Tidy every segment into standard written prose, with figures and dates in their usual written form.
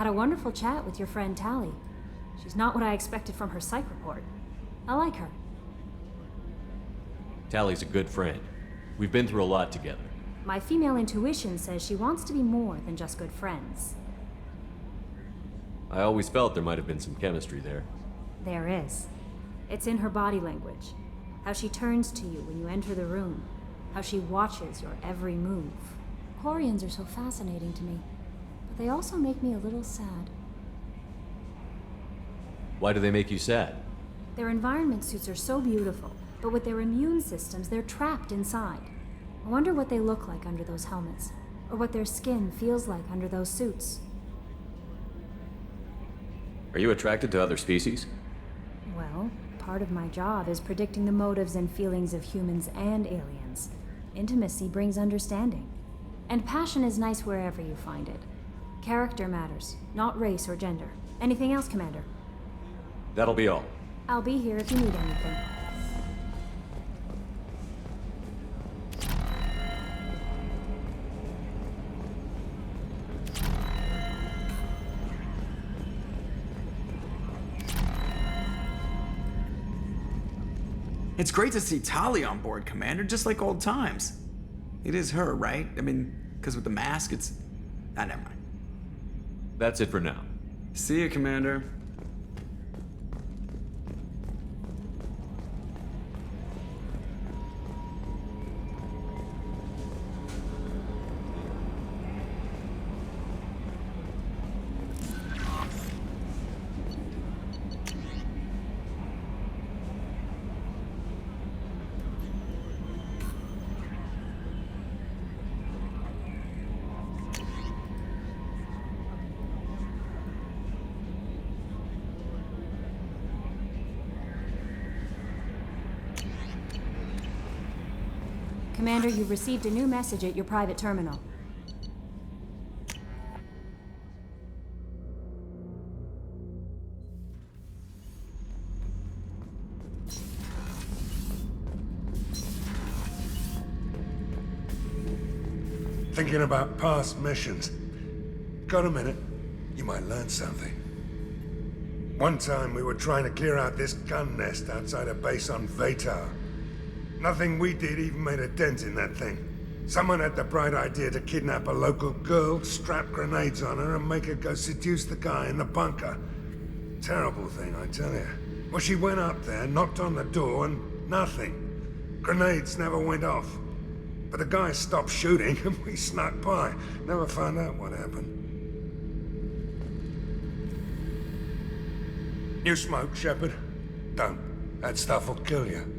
Had a wonderful chat with your friend Tally. She's not what I expected from her psych report. I like her. Tally's a good friend. We've been through a lot together. My female intuition says she wants to be more than just good friends. I always felt there might have been some chemistry there. There is. It's in her body language. How she turns to you when you enter the room. How she watches your every move. Quarians are so fascinating to me, but they also make me a little sad. Why do they make you sad? Their environment suits are so beautiful, but with their immune systems, they're trapped inside. I wonder what they look like under those helmets, or what their skin feels like under those suits. Are you attracted to other species? Well, part of my job is predicting the motives and feelings of humans and aliens. Intimacy brings understanding. And passion is nice wherever you find it. Character matters, not race or gender. Anything else, Commander? That'll be all. I'll be here if you need anything. It's great to see Tali on board, Commander, just like old times. It is her, right? I mean, because with the mask, it's... Ah, never mind. That's it for now. See you, Commander. Commander, you've received a new message at your private terminal. Thinking about past missions. Got a minute? You might learn something. One time we were trying to clear out this gun nest outside a base on Vatar. Nothing we did even made a dent in that thing. Someone had the bright idea to kidnap a local girl, strap grenades on her, and make her go seduce the guy in the bunker. Terrible thing, I tell you. Well, she went up there, knocked on the door, and nothing. Grenades never went off. But the guy stopped shooting, and we snuck by. Never found out what happened. You smoke, Shepard? Don't. That stuff will kill you.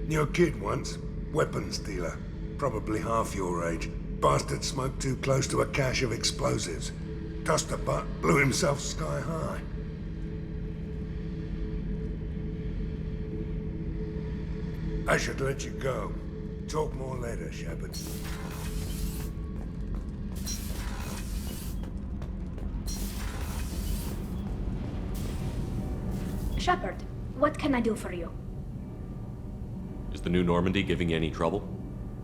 Knew a kid once. Weapons dealer. Probably half your age. Bastard smoked too close to a cache of explosives. Tossed a butt, blew himself sky high. I should let you go. Talk more later, Shepard. Shepard, what can I do for you? Is the new Normandy giving you any trouble?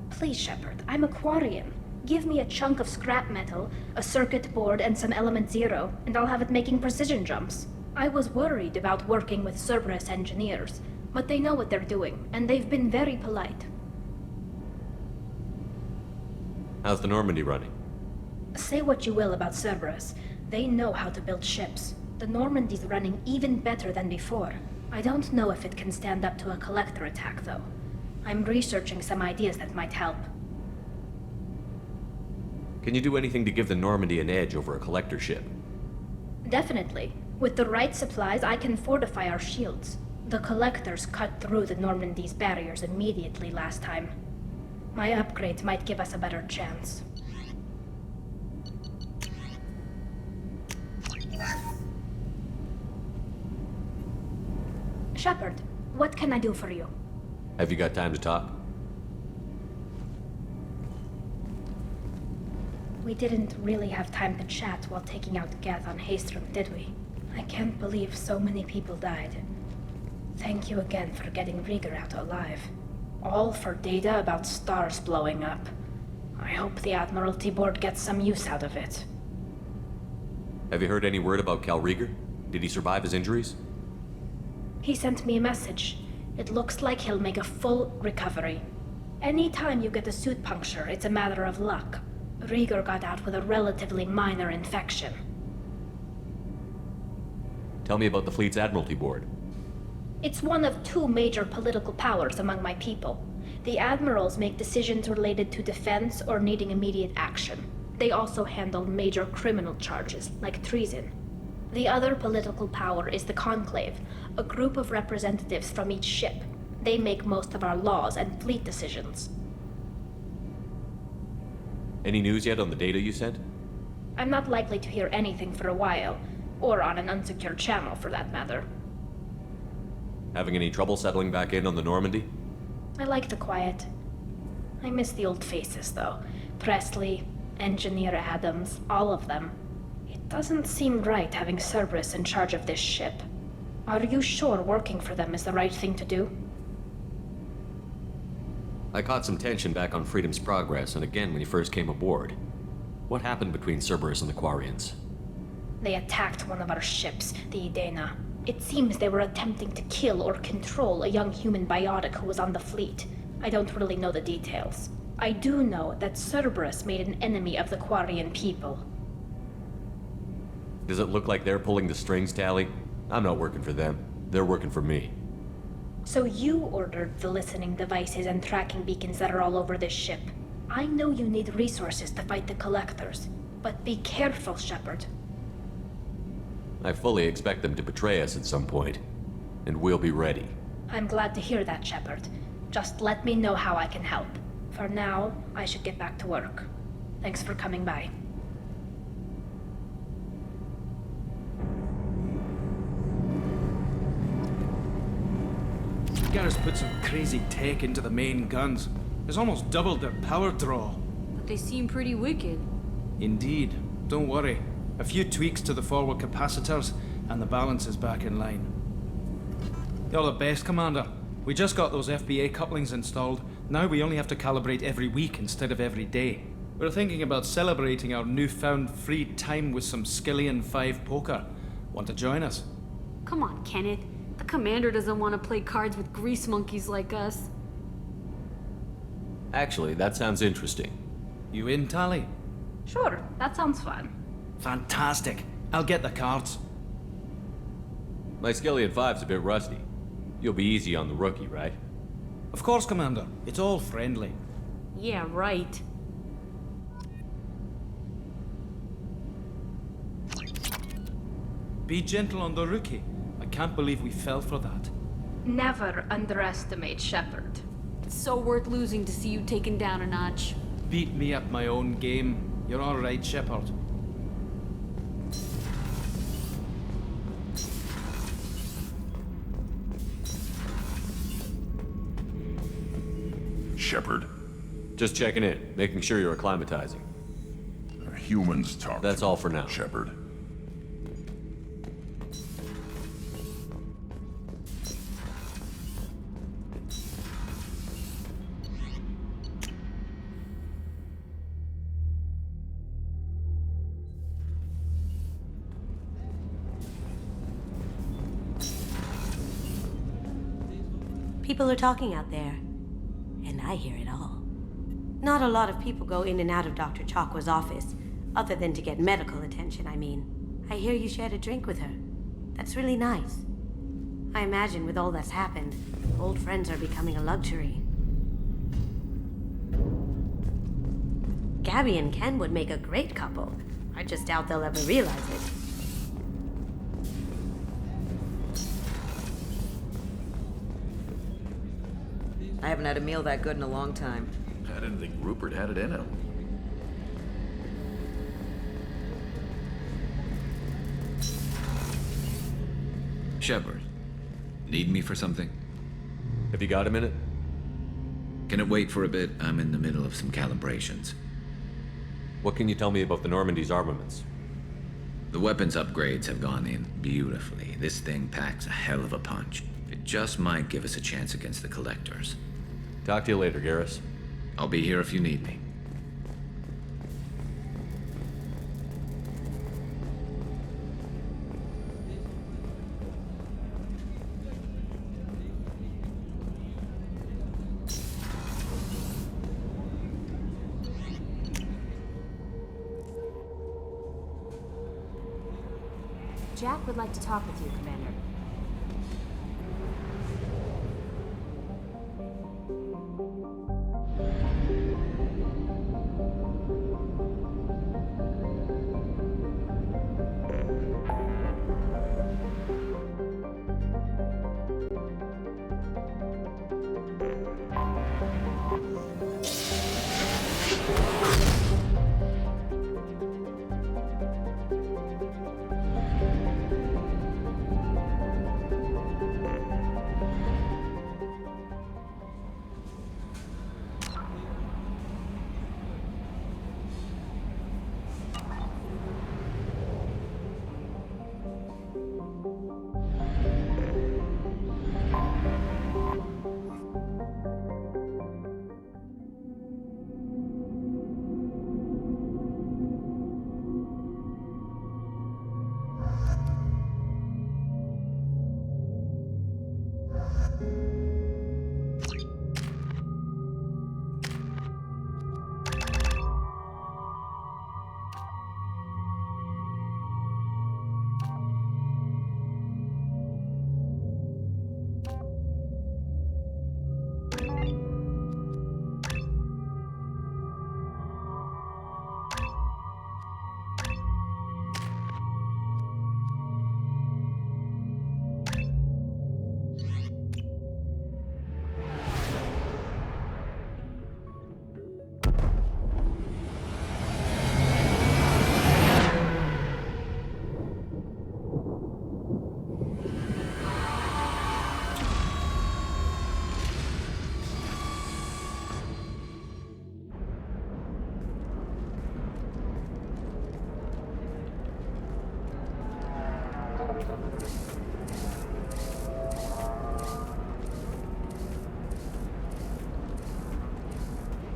Please, Shepard, I'm a Quarian. Give me a chunk of scrap metal, a circuit board, and some element zero, and I'll have it making precision jumps. I was worried about working with Cerberus engineers, but they know what they're doing, and they've been very polite. How's the Normandy running? Say what you will about Cerberus, they know how to build ships. The Normandy's running even better than before. I don't know if it can stand up to a collector attack, though. I'm researching some ideas that might help. Can you do anything to give the Normandy an edge over a collector ship? Definitely. With the right supplies, I can fortify our shields. The collectors cut through the Normandy's barriers immediately last time. My upgrades might give us a better chance. Shepard, what can I do for you? Have you got time to talk? We didn't really have time to chat while taking out Gath on Haestrom, did we? I can't believe so many people died. Thank you again for getting Rieger out alive. All for data about stars blowing up. I hope the Admiralty Board gets some use out of it. Have you heard any word about Cal Rieger? Did he survive his injuries? He sent me a message. It looks like he'll make a full recovery. Anytime you get a suit puncture, it's a matter of luck. Rieger got out with a relatively minor infection. Tell me about the fleet's Admiralty Board. It's one of two major political powers among my people. The admirals make decisions related to defense or needing immediate action. They also handle major criminal charges, like treason. The other political power is the Conclave, a group of representatives from each ship. They make most of our laws and fleet decisions. Any news yet on the data you sent? I'm not likely to hear anything for a while, or on an unsecured channel for that matter. Having any trouble settling back in on the Normandy? I like the quiet. I miss the old faces, though. Presley, Engineer Adams, all of them. It doesn't seem right having Cerberus in charge of this ship. Are you sure working for them is the right thing to do? I caught some tension back on Freedom's Progress, and again when you first came aboard. What happened between Cerberus and the Quarians? They attacked one of our ships, the Idena. It seems they were attempting to kill or control a young human biotic who was on the fleet. I don't really know the details. I do know that Cerberus made an enemy of the Quarian people. Does it look like they're pulling the strings, Tally? I'm not working for them. They're working for me. So you ordered the listening devices and tracking beacons that are all over this ship. I know you need resources to fight the Collectors, but be careful, Shepard. I fully expect them to betray us at some point, and we'll be ready. I'm glad to hear that, Shepard. Just let me know how I can help. For now, I should get back to work. Thanks for coming by. Garrus put some crazy tech into the main guns. It's almost doubled their power draw. But they seem pretty wicked. Indeed. Don't worry. A few tweaks to the forward capacitors, and the balance is back in line. You're the best, Commander. We just got those FBA couplings installed. Now we only have to calibrate every week instead of every day. We're thinking about celebrating our newfound free time with some Skillian 5 poker. Want to join us? Come on, Kenneth. The commander doesn't want to play cards with grease monkeys like us. Actually, that sounds interesting. You in, Tally? Sure, that sounds fun. Fantastic. I'll get the cards. My Skillian 5's a bit rusty. You'll be easy on the rookie, right? Of course, Commander. It's all friendly. Yeah, right. Be gentle on the rookie. I can't believe we fell for that. Never underestimate Shepard. It's so worth losing to see you taken down a notch. Beat me at my own game. You're all right, Shepard. Shepard, Just checking in, making sure you're acclimatizing. humans talk. That's all for now. Shepard. People are talking out there, and I hear it all. Not a lot of people go in and out of Dr. Chakwa's office, other than to get medical attention, I mean. I hear you shared a drink with her. That's really nice. I imagine with all that's happened, old friends are becoming a luxury. Gabby and Ken would make a great couple. I just doubt they'll ever realize it. I haven't had a meal that good in a long time. I didn't think Rupert had it in him. Shepard, need me for something? Have you got a minute? Can it wait for a bit? I'm in the middle of some calibrations. What can you tell me about the Normandy's armaments? The weapons upgrades have gone in beautifully. This thing packs a hell of a punch. It just might give us a chance against the Collectors. Talk to you later, Garrus. I'll be here if you need me. Jack would like to talk with you, Commander.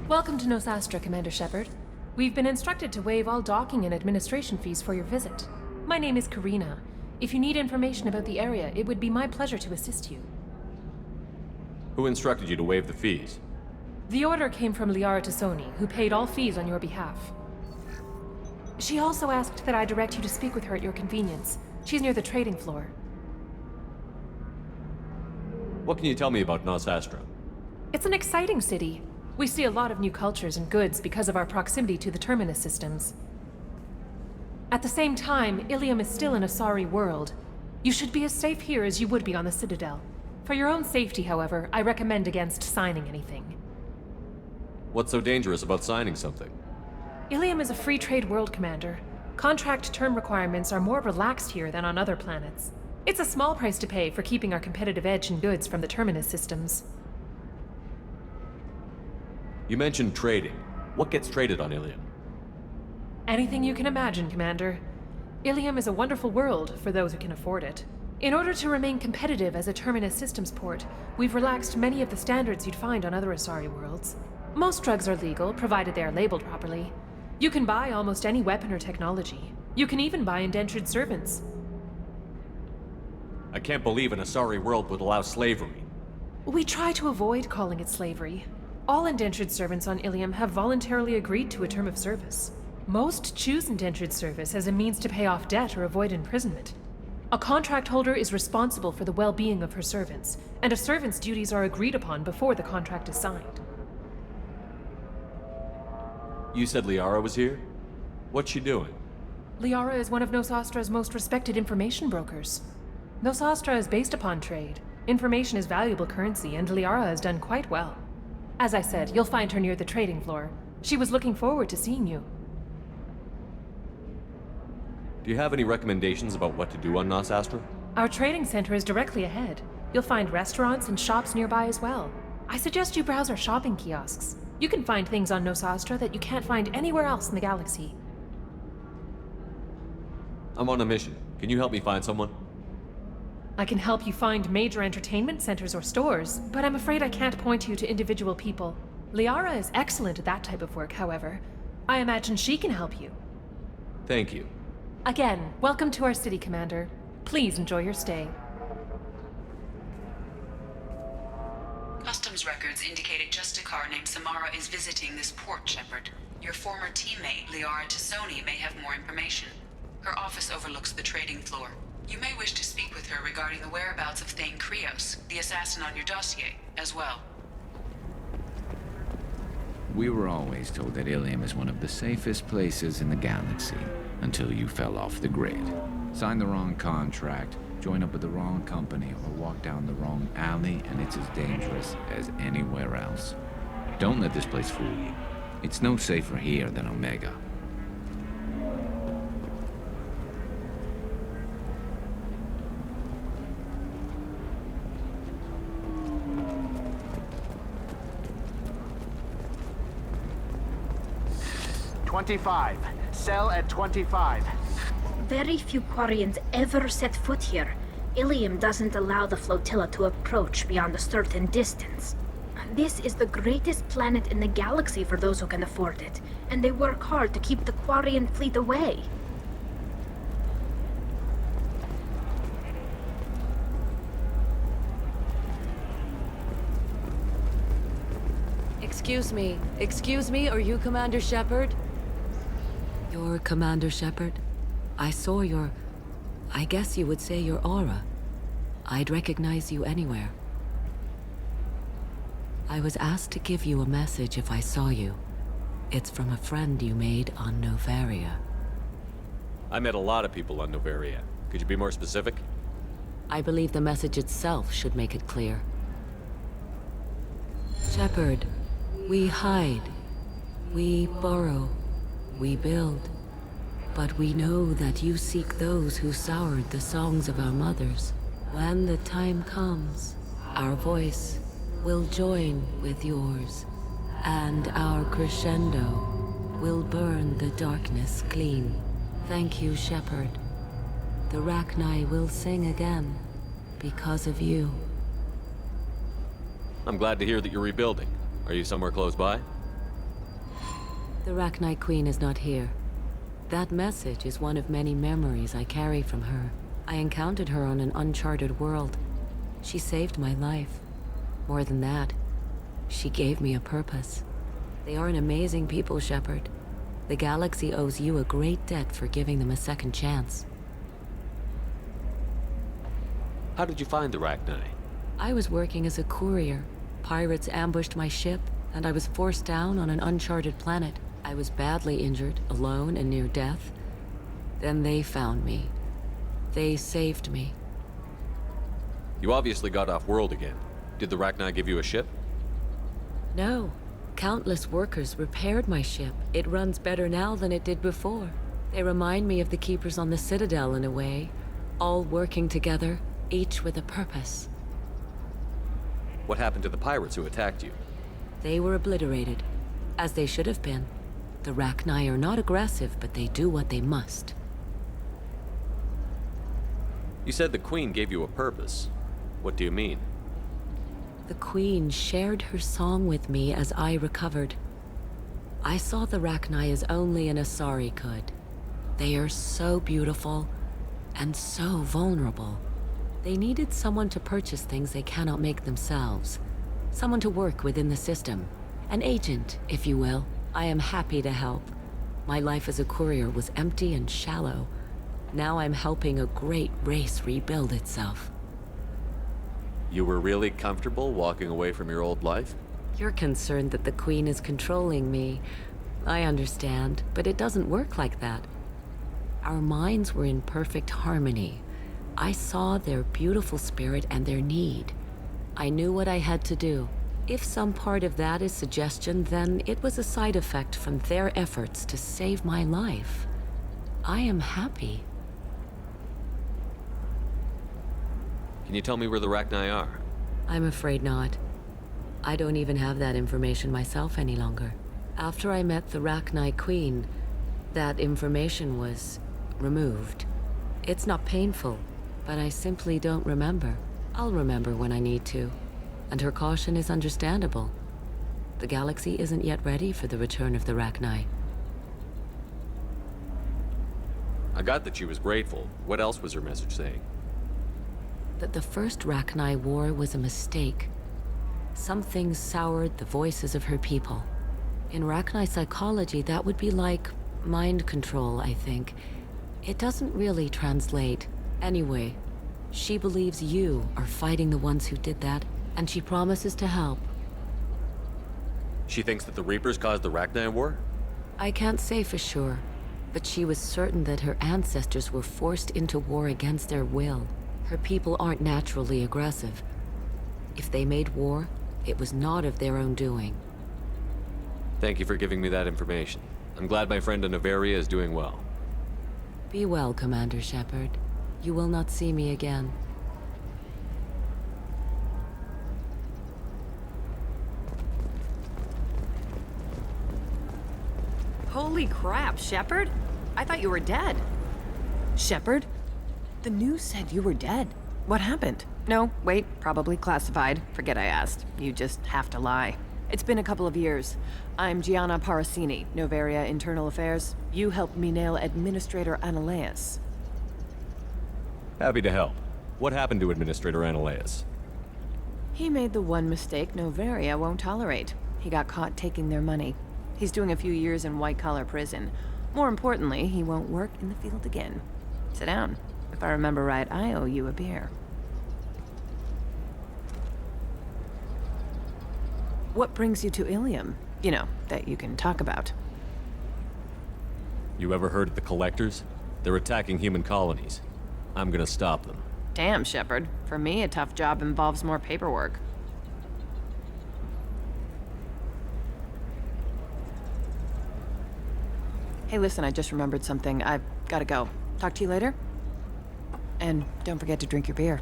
Welcome to Nosastra, Commander Shepard. We've been instructed to waive all docking and administration fees for your visit. My name is Karina. If you need information about the area, it would be my pleasure to assist you. Who instructed you to waive the fees? The order came from Liara Tassoni, who paid all fees on your behalf. She also asked that I direct you to speak with her at your convenience. She's near the trading floor. What can you tell me about Nosastra? It's an exciting city. We see a lot of new cultures and goods because of our proximity to the Terminus systems. At the same time, Illium is still an Asari world. You should be as safe here as you would be on the Citadel. For your own safety, however, I recommend against signing anything. What's so dangerous about signing something? Illium is a free trade world, Commander. Contract term requirements are more relaxed here than on other planets. It's a small price to pay for keeping our competitive edge in goods from the Terminus systems. You mentioned trading. What gets traded on Illium? Anything you can imagine, Commander. Illium is a wonderful world for those who can afford it. In order to remain competitive as a Terminus systems port, we've relaxed many of the standards you'd find on other Asari worlds. Most drugs are legal, provided they are labeled properly. You can buy almost any weapon or technology. You can even buy indentured servants. I can't believe an Asari world would allow slavery. We try to avoid calling it slavery. All indentured servants on Illium have voluntarily agreed to a term of service. Most choose indentured service as a means to pay off debt or avoid imprisonment. A contract holder is responsible for the well-being of her servants, and a servant's duties are agreed upon before the contract is signed. You said Liara was here? What's she doing? Liara is one of Nosastra's most respected information brokers. Nosastra is based upon trade. Information is valuable currency, and Liara has done quite well. As I said, you'll find her near the trading floor. She was looking forward to seeing you. Do you have any recommendations about what to do on Nosastra? Our trading center is directly ahead. You'll find restaurants and shops nearby as well. I suggest you browse our shopping kiosks. You can find things on Nosastra that you can't find anywhere else in the galaxy. I'm on a mission. Can you help me find someone? I can help you find major entertainment centers or stores, but I'm afraid I can't point you to individual people. Liara is excellent at that type of work, however. I imagine she can help you. Thank you. Again, welcome to our city, Commander. Please enjoy your stay. Customs records indicated just a car named Samara is visiting this port, Shepard. Your former teammate, Liara Tassoni, may have more information. Her office overlooks the trading floor. You may wish to speak with her regarding the whereabouts of Thane Krios, the assassin on your dossier, as well. We were always told that Illium is one of the safest places in the galaxy, until you fell off the grid. Signed the wrong contract, join up with the wrong company, or walk down the wrong alley, and it's as dangerous as anywhere else. Don't let this place fool you. It's no safer here than Omega. Cell at 25. Very few Quarians ever set foot here. Illium doesn't allow the flotilla to approach beyond a certain distance. This is the greatest planet in the galaxy for those who can afford it, and they work hard to keep the Quarian fleet away. Excuse me, are you Commander Shepard? You're Commander Shepard? I saw your... I guess you would say your aura. I'd recognize you anywhere. I was asked to give you a message if I saw you. It's from a friend you made on Novaria. I met a lot of people on Novaria. Could you be more specific? I believe the message itself should make it clear. Shepard, we hide. We burrow. We build. But we know that you seek those who soured the songs of our mothers. When the time comes, our voice will join with yours, and our crescendo will burn the darkness clean. Thank you, Shepard. The Rachni will sing again because of you. I'm glad to hear that you're rebuilding. Are you somewhere close by? The Rachni Queen is not here. That message is one of many memories I carry from her. I encountered her on an uncharted world. She saved my life. More than that, she gave me a purpose. They are an amazing people, Shepard. The galaxy owes you a great debt for giving them a second chance. How did you find the Rachni? I was working as a courier. Pirates ambushed my ship, and I was forced down on an uncharted planet. I was badly injured, alone and near death. Then they found me. They saved me. You obviously got off world again. Did the Rachni give you a ship? No. Countless workers repaired my ship. It runs better now than it did before. They remind me of the Keepers on the Citadel in a way. All working together, each with a purpose. What happened to the pirates who attacked you? They were obliterated, as they should have been. The Rachni are not aggressive, but they do what they must. You said the Queen gave you a purpose. What do you mean? The Queen shared her song with me as I recovered. I saw the Rachni as only an Asari could. They are so beautiful and so vulnerable. They needed someone to purchase things they cannot make themselves. Someone to work within the system. An agent, if you will. I am happy to help. My life as a courier was empty and shallow. Now I'm helping a great race rebuild itself. You were really comfortable walking away from your old life? You're concerned that the Queen is controlling me. I understand, but it doesn't work like that. Our minds were in perfect harmony. I saw their beautiful spirit and their need. I knew what I had to do. If some part of that is suggestion, then it was a side effect from their efforts to save my life. I am happy. Can you tell me where the Rachni are? I'm afraid not. I don't even have that information myself any longer. After I met the Rachni Queen, that information was removed. It's not painful, but I simply don't remember. I'll remember when I need to. And her caution is understandable. The galaxy isn't yet ready for the return of the Rachni. I got that she was grateful. What else was her message saying? That the first Rachni war was a mistake. Something soured the voices of her people. In Rachni psychology, that would be like mind control, I think. It doesn't really translate, Anyway, she believes you are fighting the ones who did that, and she promises to help. She thinks that the Reapers caused the Rachni War? I can't say for sure, but she was certain that her ancestors were forced into war against their will. Her people aren't naturally aggressive. If they made war, it was not of their own doing. Thank you for giving me that information. I'm glad my friend in Noveria is doing well. Be well, Commander Shepard. You will not see me again. Holy crap, Shepard? I thought you were dead. Shepard? The news said you were dead. What happened? No, wait, probably classified. Forget I asked. You just have to lie. It's been a couple of years. I'm Gianna Parasini, Noveria Internal Affairs. You helped me nail Administrator Analeus. Happy to help. What happened to Administrator Analeus? He made the one mistake Noveria won't tolerate. He got caught taking their money. He's doing a few years in white-collar prison. More importantly, he won't work in the field again. Sit down. If I remember right, I owe you a beer. What brings you to Illium? You know, that you can talk about. You ever heard of the Collectors? They're attacking human colonies. I'm gonna stop them. Damn, Shepard. For me, a tough job involves more paperwork. Hey, listen, I just remembered something. I've gotta go. Talk to you later? And don't forget to drink your beer.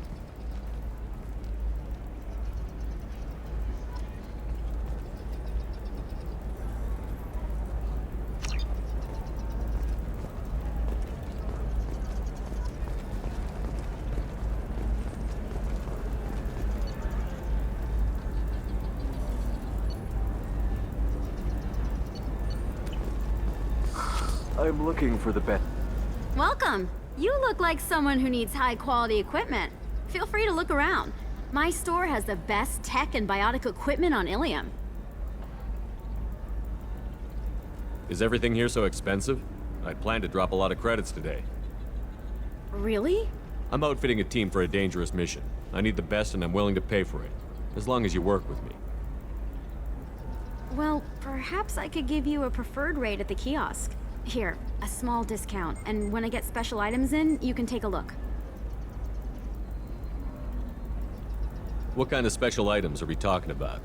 I'm looking for the best. Welcome. You look like someone who needs high-quality equipment. Feel free to look around. My store has the best tech and biotic equipment on Illium. Is everything here so expensive? I plan to drop a lot of credits today. Really? I'm outfitting a team for a dangerous mission. I need the best and I'm willing to pay for it. As long as you work with me. Well, perhaps I could give you a preferred rate at the kiosk. Here, a small discount, and when I get special items in, you can take a look. What kind of special items are we talking about?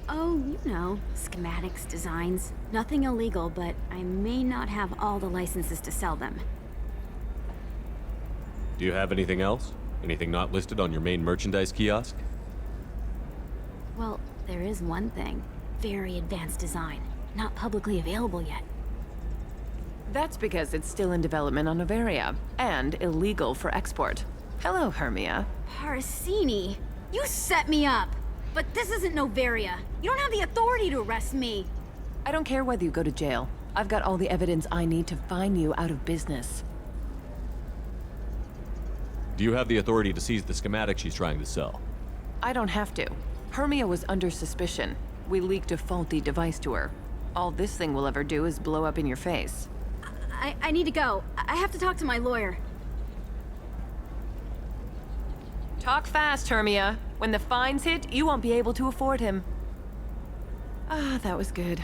Oh, you know, schematics, designs. Nothing illegal, but I may not have all the licenses to sell them. Do you have anything else? Anything not listed on your main merchandise kiosk? Well, there is one thing. Very advanced design. Not publicly available yet. That's because it's still in development on Noveria, and illegal for export. Hello, Hermia. Parasini, you set me up! But this isn't Noveria. You don't have the authority to arrest me. I don't care whether you go to jail. I've got all the evidence I need to find you out of business. Do you have the authority to seize the schematic she's trying to sell? I don't have to. Hermia was under suspicion. We leaked a faulty device to her. All this thing will ever do is blow up in your face. I need to go. I have to talk to my lawyer. Talk fast, Hermia. When the fines hit, you won't be able to afford him. Ah, that was good.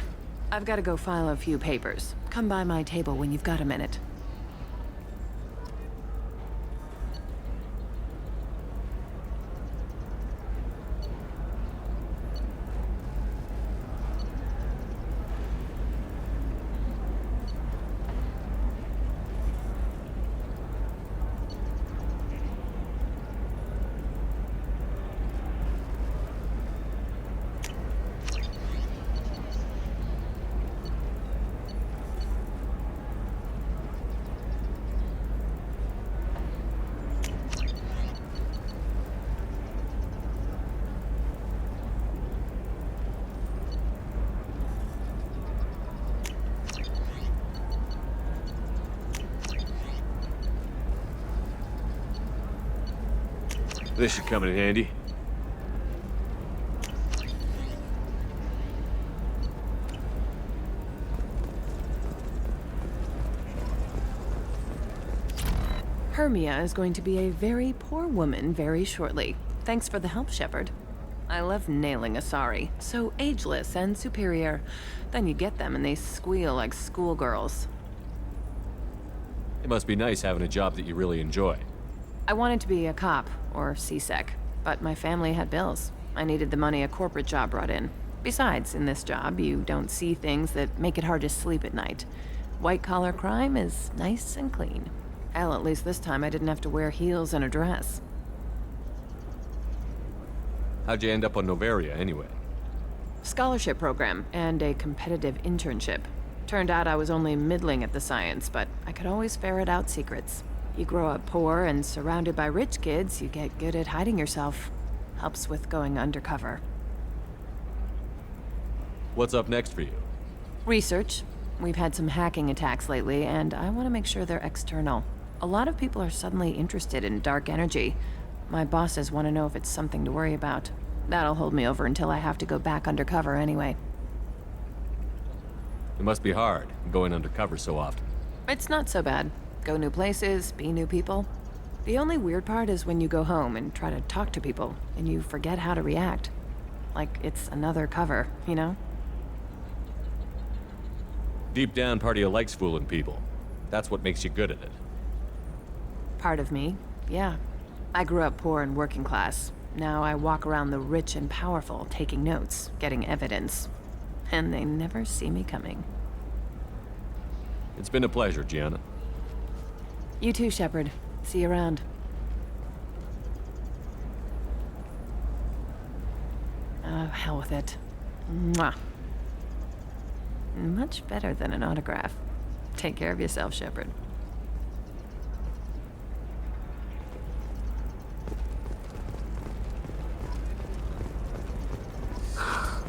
I've got to go file a few papers. Come by my table when you've got a minute. This should come in handy. Hermia is going to be a very poor woman very shortly. Thanks for the help, Shepard. I love nailing Asari. So ageless and superior. Then you get them and they squeal like schoolgirls. It must be nice having a job that you really enjoy. I wanted to be a cop, or CSEC, but my family had bills. I needed the money a corporate job brought in. Besides, in this job, you don't see things that make it hard to sleep at night. White-collar crime is nice and clean. Hell, at least this time I didn't have to wear heels and a dress. How'd you end up on Novaria, anyway? Scholarship program and a competitive internship. Turned out I was only middling at the science, but I could always ferret out secrets. You grow up poor and surrounded by rich kids, you get good at hiding yourself. Helps with going undercover. What's up next for you? Research. We've had some hacking attacks lately, and I want to make sure they're external. A lot of people are suddenly interested in dark energy. My bosses want to know if it's something to worry about. That'll hold me over until I have to go back undercover anyway. It must be hard, going undercover so often. It's not so bad. Go new places, be new people. The only weird part is when you go home and try to talk to people, and you forget how to react. Like it's another cover, you know? Deep down, part of you likes fooling people. That's what makes you good at it. Part of me, yeah. I grew up poor and working class. Now I walk around the rich and powerful, taking notes, getting evidence. And they never see me coming. It's been a pleasure, Gianna. You too, Shepard. See you around. Oh, hell with it. Mwah. Much better than an autograph. Take care of yourself, Shepard.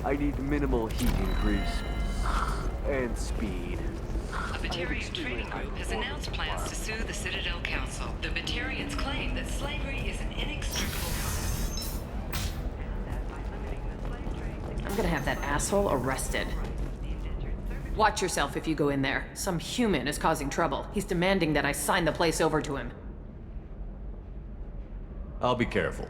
I need minimal heat increase. And speed. A Batarian training group has announced plans to sue the Citadel Council. The Batarians claim that slavery is an inextricable I'm gonna have that asshole arrested. Watch yourself if you go in there. Some human is causing trouble. He's demanding that I sign the place over to him. I'll be careful.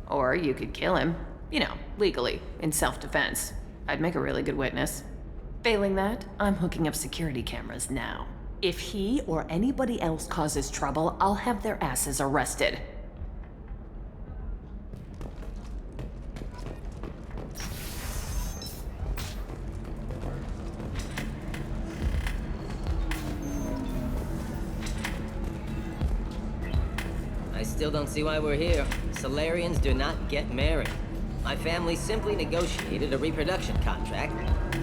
Or you could kill him. You know, legally, in self-defense. I'd make a really good witness. Failing that, I'm hooking up security cameras now. If he or anybody else causes trouble, I'll have their asses arrested. I still don't see why we're here. Solarians do not get married. My family simply negotiated a reproduction contract.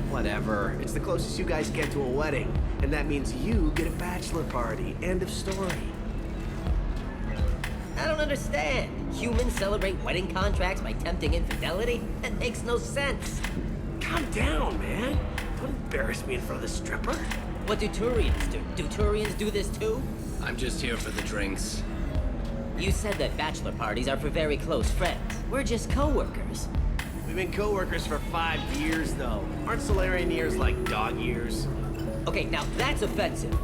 Whatever. It's the closest you guys get to a wedding. And that means you get a bachelor party. End of story. I don't understand. Humans celebrate wedding contracts by tempting infidelity? That makes no sense. Calm down, man. Don't embarrass me in front of the stripper. What do Turians do? Do Turians do this too? I'm just here for the drinks. You said that bachelor parties are for very close friends. We're just co-workers. We've been co-workers for 5 years, though. Aren't Solarian years like dog years? Okay, now that's offensive.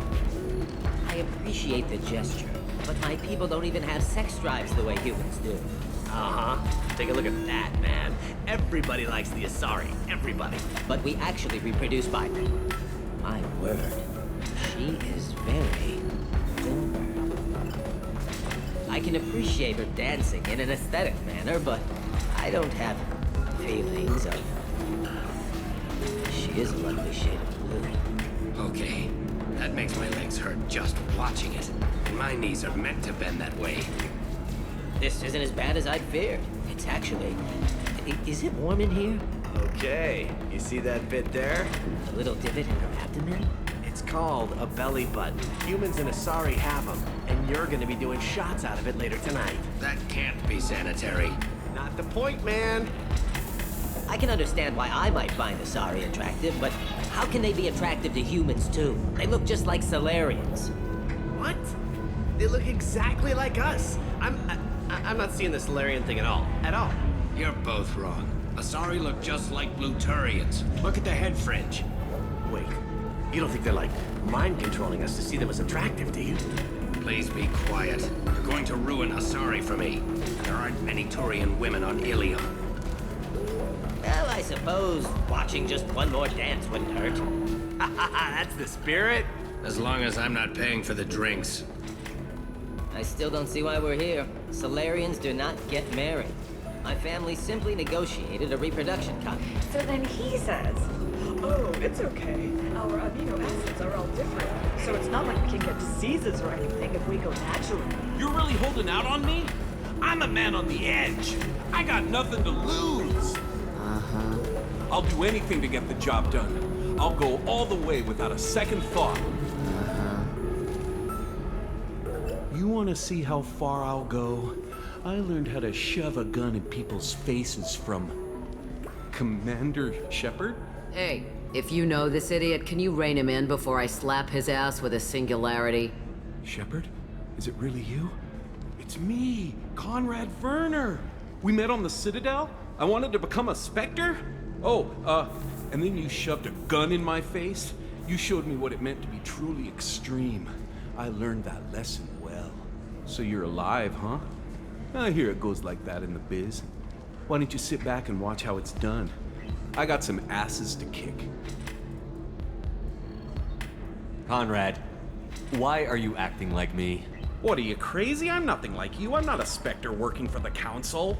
I appreciate the gesture, but my people don't even have sex drives the way humans do. Uh-huh. Take a look at that, man. Everybody likes the Asari. Everybody. But we actually reproduce by... My word. She is very... I can appreciate her dancing in an aesthetic manner, but I don't have feelings of... She is a lovely shade of blue. Okay, that makes my legs hurt just watching it. And my knees are meant to bend that way. This isn't as bad as I'd feared. It's actually... Is it warm in here? Okay, you see that bit there? A little divot in her abdomen? It's called a belly button. Humans and Asari have them, and you're gonna be doing shots out of it later tonight. That can't be sanitary. Not the point, man. I can understand why I might find Asari attractive, but how can they be attractive to humans too? They look just like Solarians. What? They look exactly like us. I'm not seeing the Solarian thing at all. At all. You're both wrong. Asari look just like Bluturians. Look at the head fringe. Wait. You don't think they're, like, mind-controlling us to see them as attractive, do you? Please be quiet. You're going to ruin Asari for me. And there aren't many Turian women on Illium. Well, I suppose watching just one more dance wouldn't hurt. That's the spirit. As long as I'm not paying for the drinks. I still don't see why we're here. Solarians do not get married. My family simply negotiated a reproduction contract. So then he says, oh, it's okay. Our amino acids are all different. So it's not like we can get diseases or anything if we go naturally. You're really holding out on me? I'm a man on the edge. I got nothing to lose. Uh-huh. I'll do anything to get the job done. I'll go all the way without a second thought. You want to see how far I'll go? I learned how to shove a gun in people's faces from Commander Shepard. Hey, if you know this idiot, can you rein him in before I slap his ass with a singularity? Shepard? Is it really you? It's me, Conrad Werner. We met on the Citadel. I wanted to become a Spectre. And then you shoved a gun in my face. You showed me what it meant to be truly extreme. I learned that lesson well. So you're alive, huh? I hear it goes like that in the biz. Why don't you sit back and watch how it's done? I got some asses to kick. Conrad, why are you acting like me? What, are you crazy? I'm nothing like you. I'm not a Spectre working for the Council.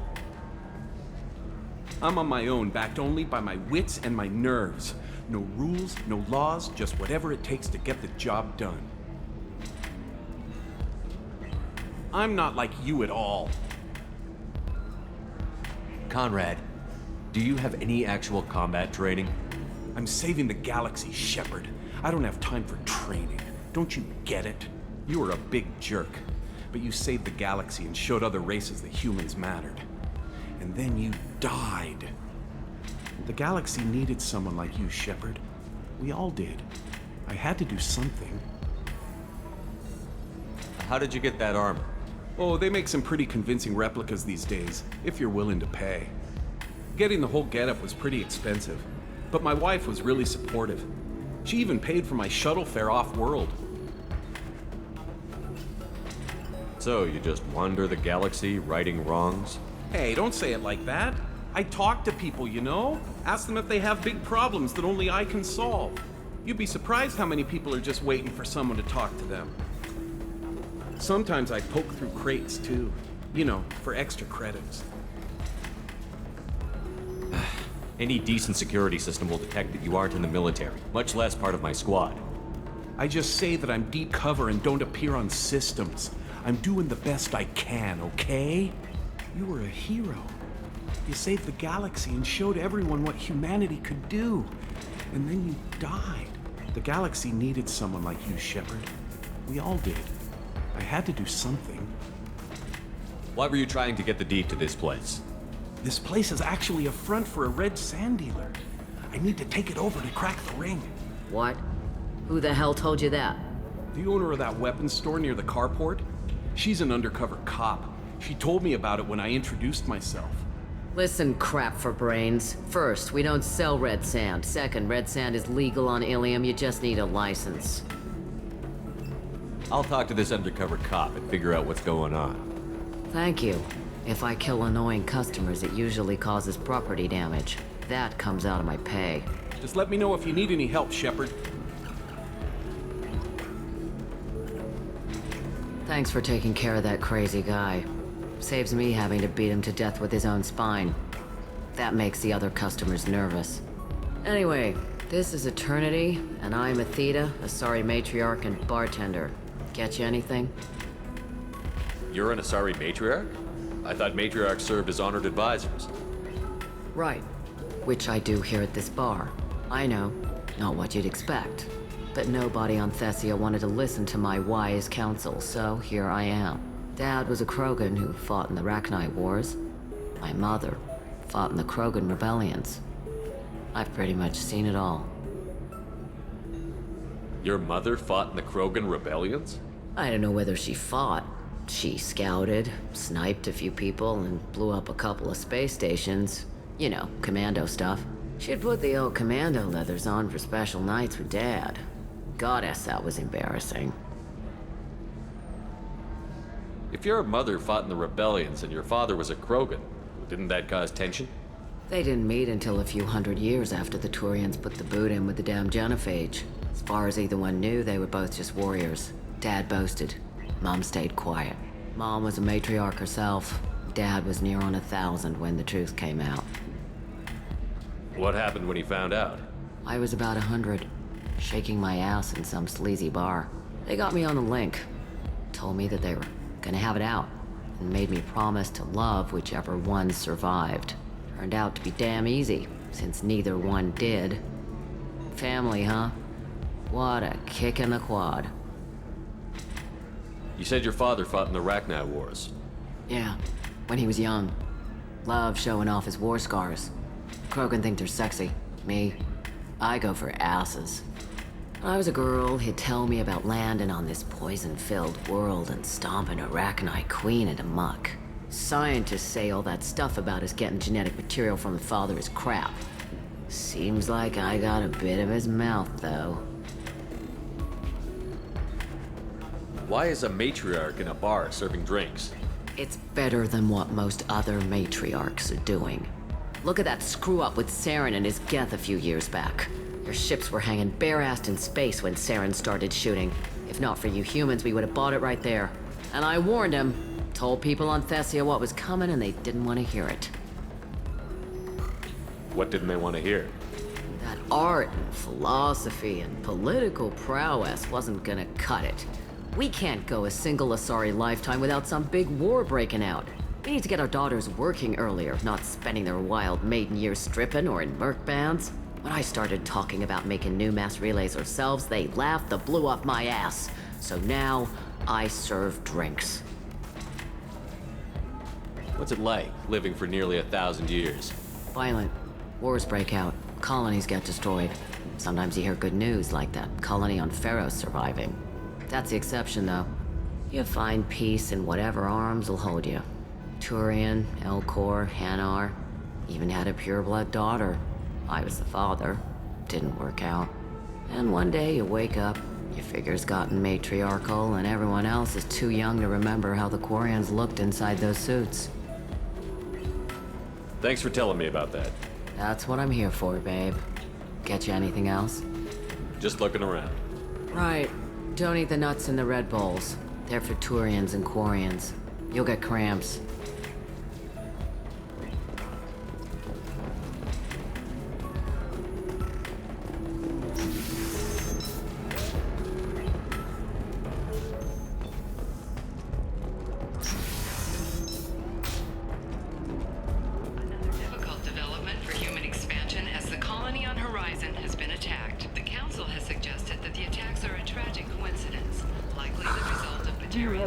I'm on my own, backed only by my wits and my nerves. No rules, no laws, just whatever it takes to get the job done. I'm not like you at all. Conrad, do you have any actual combat training? I'm saving the galaxy, Shepard. I don't have time for training. Don't you get it? You were a big jerk, but you saved the galaxy and showed other races that humans mattered. And then you died. The galaxy needed someone like you, Shepard. We all did. I had to do something. How did you get that armor? Oh, they make some pretty convincing replicas these days, if you're willing to pay. Getting the whole getup was pretty expensive, but my wife was really supportive. She even paid for my shuttle fare off-world. So, you just wander the galaxy, righting wrongs? Hey, don't say it like that. I talk to people, you know? Ask them if they have big problems that only I can solve. You'd be surprised how many people are just waiting for someone to talk to them. Sometimes I poke through crates, too. You know, for extra credits. Any decent security system will detect that you aren't in the military, much less part of my squad. I just say that I'm deep cover and don't appear on systems. I'm doing the best I can, okay? You were a hero. You saved the galaxy and showed everyone what humanity could do. And then you died. The galaxy needed someone like you, Shepard. We all did. I had to do something. Why were you trying to get the deed to this place? This place is actually a front for a red sand dealer. I need to take it over to crack the ring. What? Who the hell told you that? The owner of that weapons store near the carport. She's an undercover cop. She told me about it when I introduced myself. Listen, crap for brains. First, we don't sell red sand. Second, red sand is legal on Illium. You just need a license. I'll talk to this undercover cop and figure out what's going on. Thank you. If I kill annoying customers, it usually causes property damage. That comes out of my pay. Just let me know if you need any help, Shepard. Thanks for taking care of that crazy guy. Saves me having to beat him to death with his own spine. That makes the other customers nervous. Anyway, this is Eternity, and I'm Athena, Asari matriarch and bartender. Get you anything? You're an Asari matriarch? I thought matriarchs served as honored advisors. Right. Which I do here at this bar. I know, not what you'd expect. But nobody on Thessia wanted to listen to my wise counsel, so here I am. Dad was a Krogan who fought in the Rachni Wars. My mother fought in the Krogan rebellions. I've pretty much seen it all. Your mother fought in the Krogan rebellions? I don't know whether she fought. She scouted, sniped a few people, and blew up a couple of space stations. You know, commando stuff. She'd put the old commando leathers on for special nights with Dad. Goddess, that was embarrassing. If your mother fought in the rebellions and your father was a Krogan, didn't that cause tension? They didn't meet until a few hundred years after the Turians put the boot in with the damn genophage. As far as either one knew, they were both just warriors. Dad boasted. Mom stayed quiet. Mom was a matriarch herself. Dad was near on 1,000 when the truth came out. What happened when he found out? I was about 100, shaking my ass in some sleazy bar. They got me on the link. Told me that they were gonna have it out, and made me promise to love whichever one survived. Turned out to be damn easy, since neither one did. Family, huh? What a kick in the quad. You said your father fought in the Rachni Wars. Yeah, when he was young. Loved showing off his war scars. Krogan think they're sexy. Me, I go for asses. When I was a girl, he'd tell me about landing on this poison-filled world and stomping a Rachni queen into muck. Scientists say all that stuff about us getting genetic material from the father is crap. Seems like I got a bit of his mouth, though. Why is a matriarch in a bar serving drinks? It's better than what most other matriarchs are doing. Look at that screw-up with Saren and his Geth a few years back. Their ships were hanging bare-assed in space when Saren started shooting. If not for you humans, we would have bought it right there. And I warned him. Told people on Thessia what was coming, and they didn't want to hear it. What didn't they want to hear? That art and philosophy and political prowess wasn't gonna cut it. We can't go a single Asari lifetime without some big war breaking out. We need to get our daughters working earlier, not spending their wild maiden years stripping or in merc bands. When I started talking about making new mass relays ourselves, they laughed the blue off my ass. So now, I serve drinks. What's it like, living for nearly 1,000 years? Violent. Wars break out. Colonies get destroyed. Sometimes you hear good news, like that colony on Pharaoh surviving. That's the exception, though. You find peace in whatever arms will hold you. Turian, Elcor, Hanar. Even had a pureblood daughter. I was the father. Didn't work out. And one day you wake up, your figure's gotten matriarchal, and everyone else is too young to remember how the Quarians looked inside those suits. Thanks for telling me about that. That's what I'm here for, babe. Get you anything else? Just looking around. Right. Don't eat the nuts in the Red Bowls. They're for Turians and Quarians. You'll get cramps.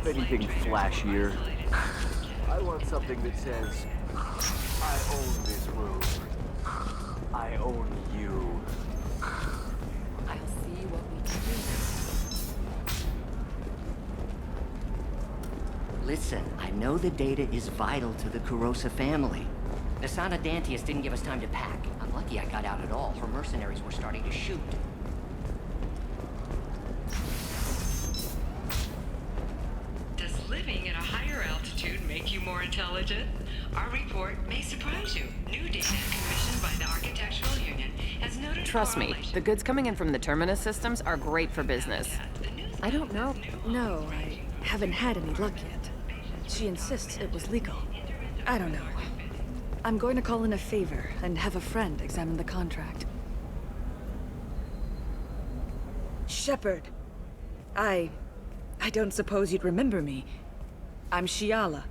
Anything flashier? I want something that says, I own this room. I own you. I'll see what we can do. Listen, I know the data is vital to the Kurosa family. Nasana Dantius didn't give us time to pack. I'm lucky I got out at all. Her mercenaries were starting to shoot. More intelligent? Our report may surprise you. New data commissioned by the Architectural Union has noted. Trust me, the goods coming in from the Terminus systems are great for business. I don't know. No, I haven't had any luck yet. She insists it was legal. I don't know. I'm going to call in a favor and have a friend examine the contract. Shepard. I don't suppose you'd remember me. I'm Shiala.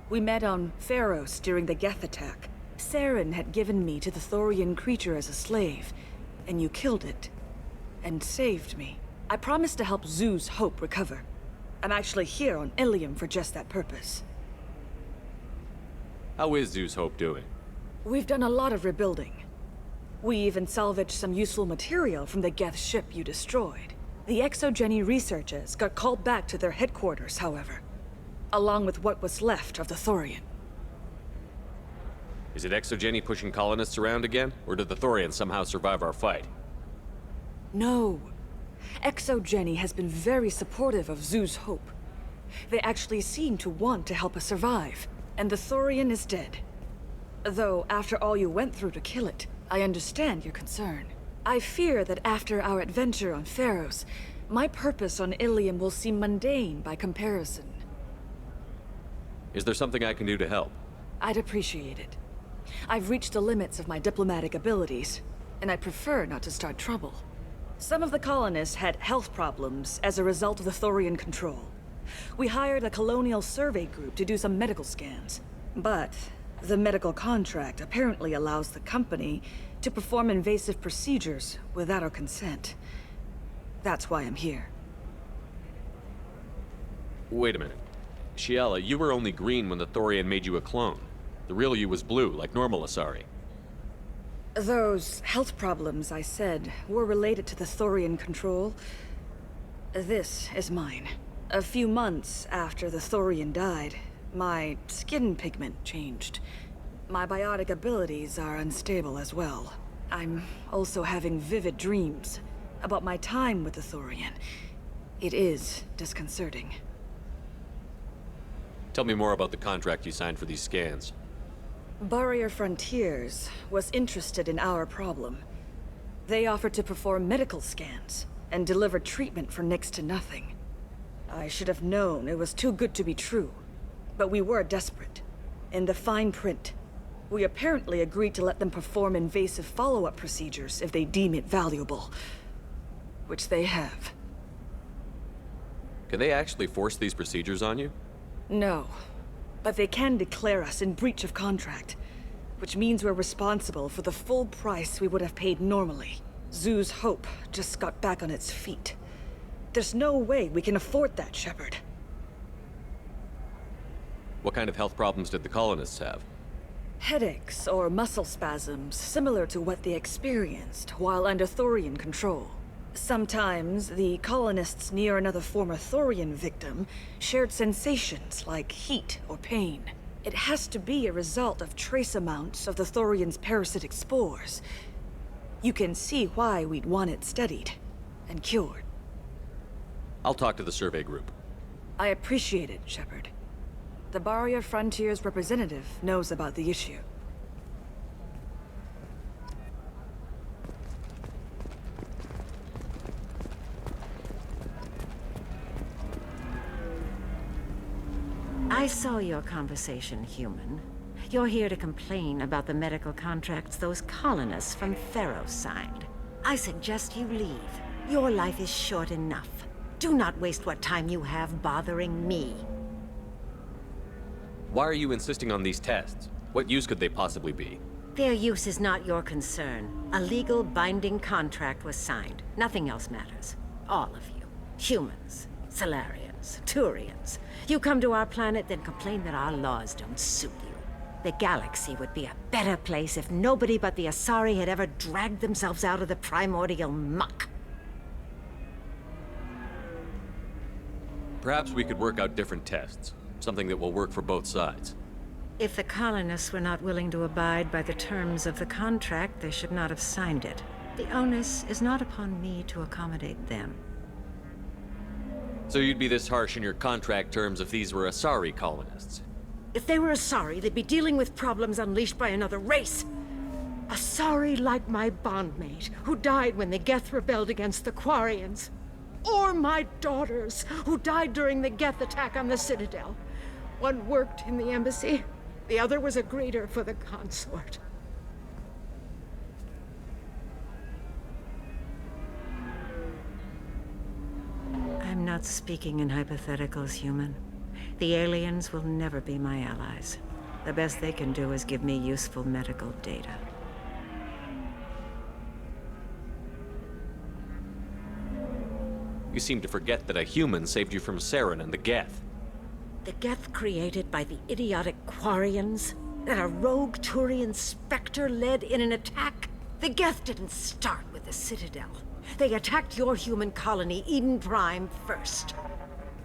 We met on Pharos during the Geth attack. Saren had given me to the Thorian creature as a slave, and you killed it. And saved me. I promised to help Zeus Hope recover. I'm actually here on Illium for just that purpose. How is Zeus Hope doing? We've done a lot of rebuilding. We even salvaged some useful material from the Geth ship you destroyed. The Exogeny researchers got called back to their headquarters, however. Along with what was left of the Thorian. Is it Exogeny pushing colonists around again? Or did the Thorians somehow survive our fight? No. Exogeny has been very supportive of Zeus Hope. They actually seem to want to help us survive, and the Thorian is dead. Though, after all you went through to kill it, I understand your concern. I fear that after our adventure on Pharos, my purpose on Illium will seem mundane by comparison. Is there something I can do to help? I'd appreciate it. I've reached the limits of my diplomatic abilities, and I prefer not to start trouble. Some of the colonists had health problems as a result of the Thorian control. We hired a colonial survey group to do some medical scans. But the medical contract apparently allows the company to perform invasive procedures without our consent. That's why I'm here. Wait a minute. Shiala, you were only green when the Thorian made you a clone. The real you was blue, like normal Asari. Those health problems I said were related to the Thorian control. This is mine. A few months after the Thorian died, my skin pigment changed. My biotic abilities are unstable as well. I'm also having vivid dreams about my time with the Thorian. It is disconcerting. Tell me more about the contract you signed for these scans. Barrier Frontiers was interested in our problem. They offered to perform medical scans and deliver treatment for next to nothing. I should have known it was too good to be true, but we were desperate. In the fine print, we apparently agreed to let them perform invasive follow-up procedures if they deem it valuable, which they have. Can they actually force these procedures on you? No, but they can declare us in breach of contract, which means we're responsible for the full price we would have paid normally. Zoo's Hope just got back on its feet. There's no way we can afford that, Shepard. What kind of health problems did the colonists have? Headaches or muscle spasms similar to what they experienced while under Thorian control. Sometimes, the colonists near another former Thorian victim shared sensations like heat or pain. It has to be a result of trace amounts of the Thorian's parasitic spores. You can see why we'd want it studied and cured. I'll talk to the survey group. I appreciate it, Shepard. The Barrier Frontiers representative knows about the issue. I saw your conversation, human. You're here to complain about the medical contracts those colonists from Pharos signed. I suggest you leave. Your life is short enough. Do not waste what time you have bothering me. Why are you insisting on these tests? What use could they possibly be? Their use is not your concern. A legal binding contract was signed. Nothing else matters. All of you. Humans, Salarians, Turians. You come to our planet, then complain that our laws don't suit you. The galaxy would be a better place if nobody but the Asari had ever dragged themselves out of the primordial muck. Perhaps we could work out different tests. Something that will work for both sides. If the colonists were not willing to abide by the terms of the contract, they should not have signed it. The onus is not upon me to accommodate them. So you'd be this harsh in your contract terms if these were Asari colonists? If they were Asari, they'd be dealing with problems unleashed by another race. Asari like my bondmate, who died when the Geth rebelled against the Quarians. Or my daughters, who died during the Geth attack on the Citadel. One worked in the embassy, the other was a greeter for the consort. I'm not speaking in hypotheticals, human. The aliens will never be my allies. The best they can do is give me useful medical data. You seem to forget that a human saved you from Saren and the Geth. The Geth created by the idiotic Quarians? That a rogue Turian Spectre led in an attack? The Geth didn't start with the Citadel. They attacked your human colony, Eden Prime, first.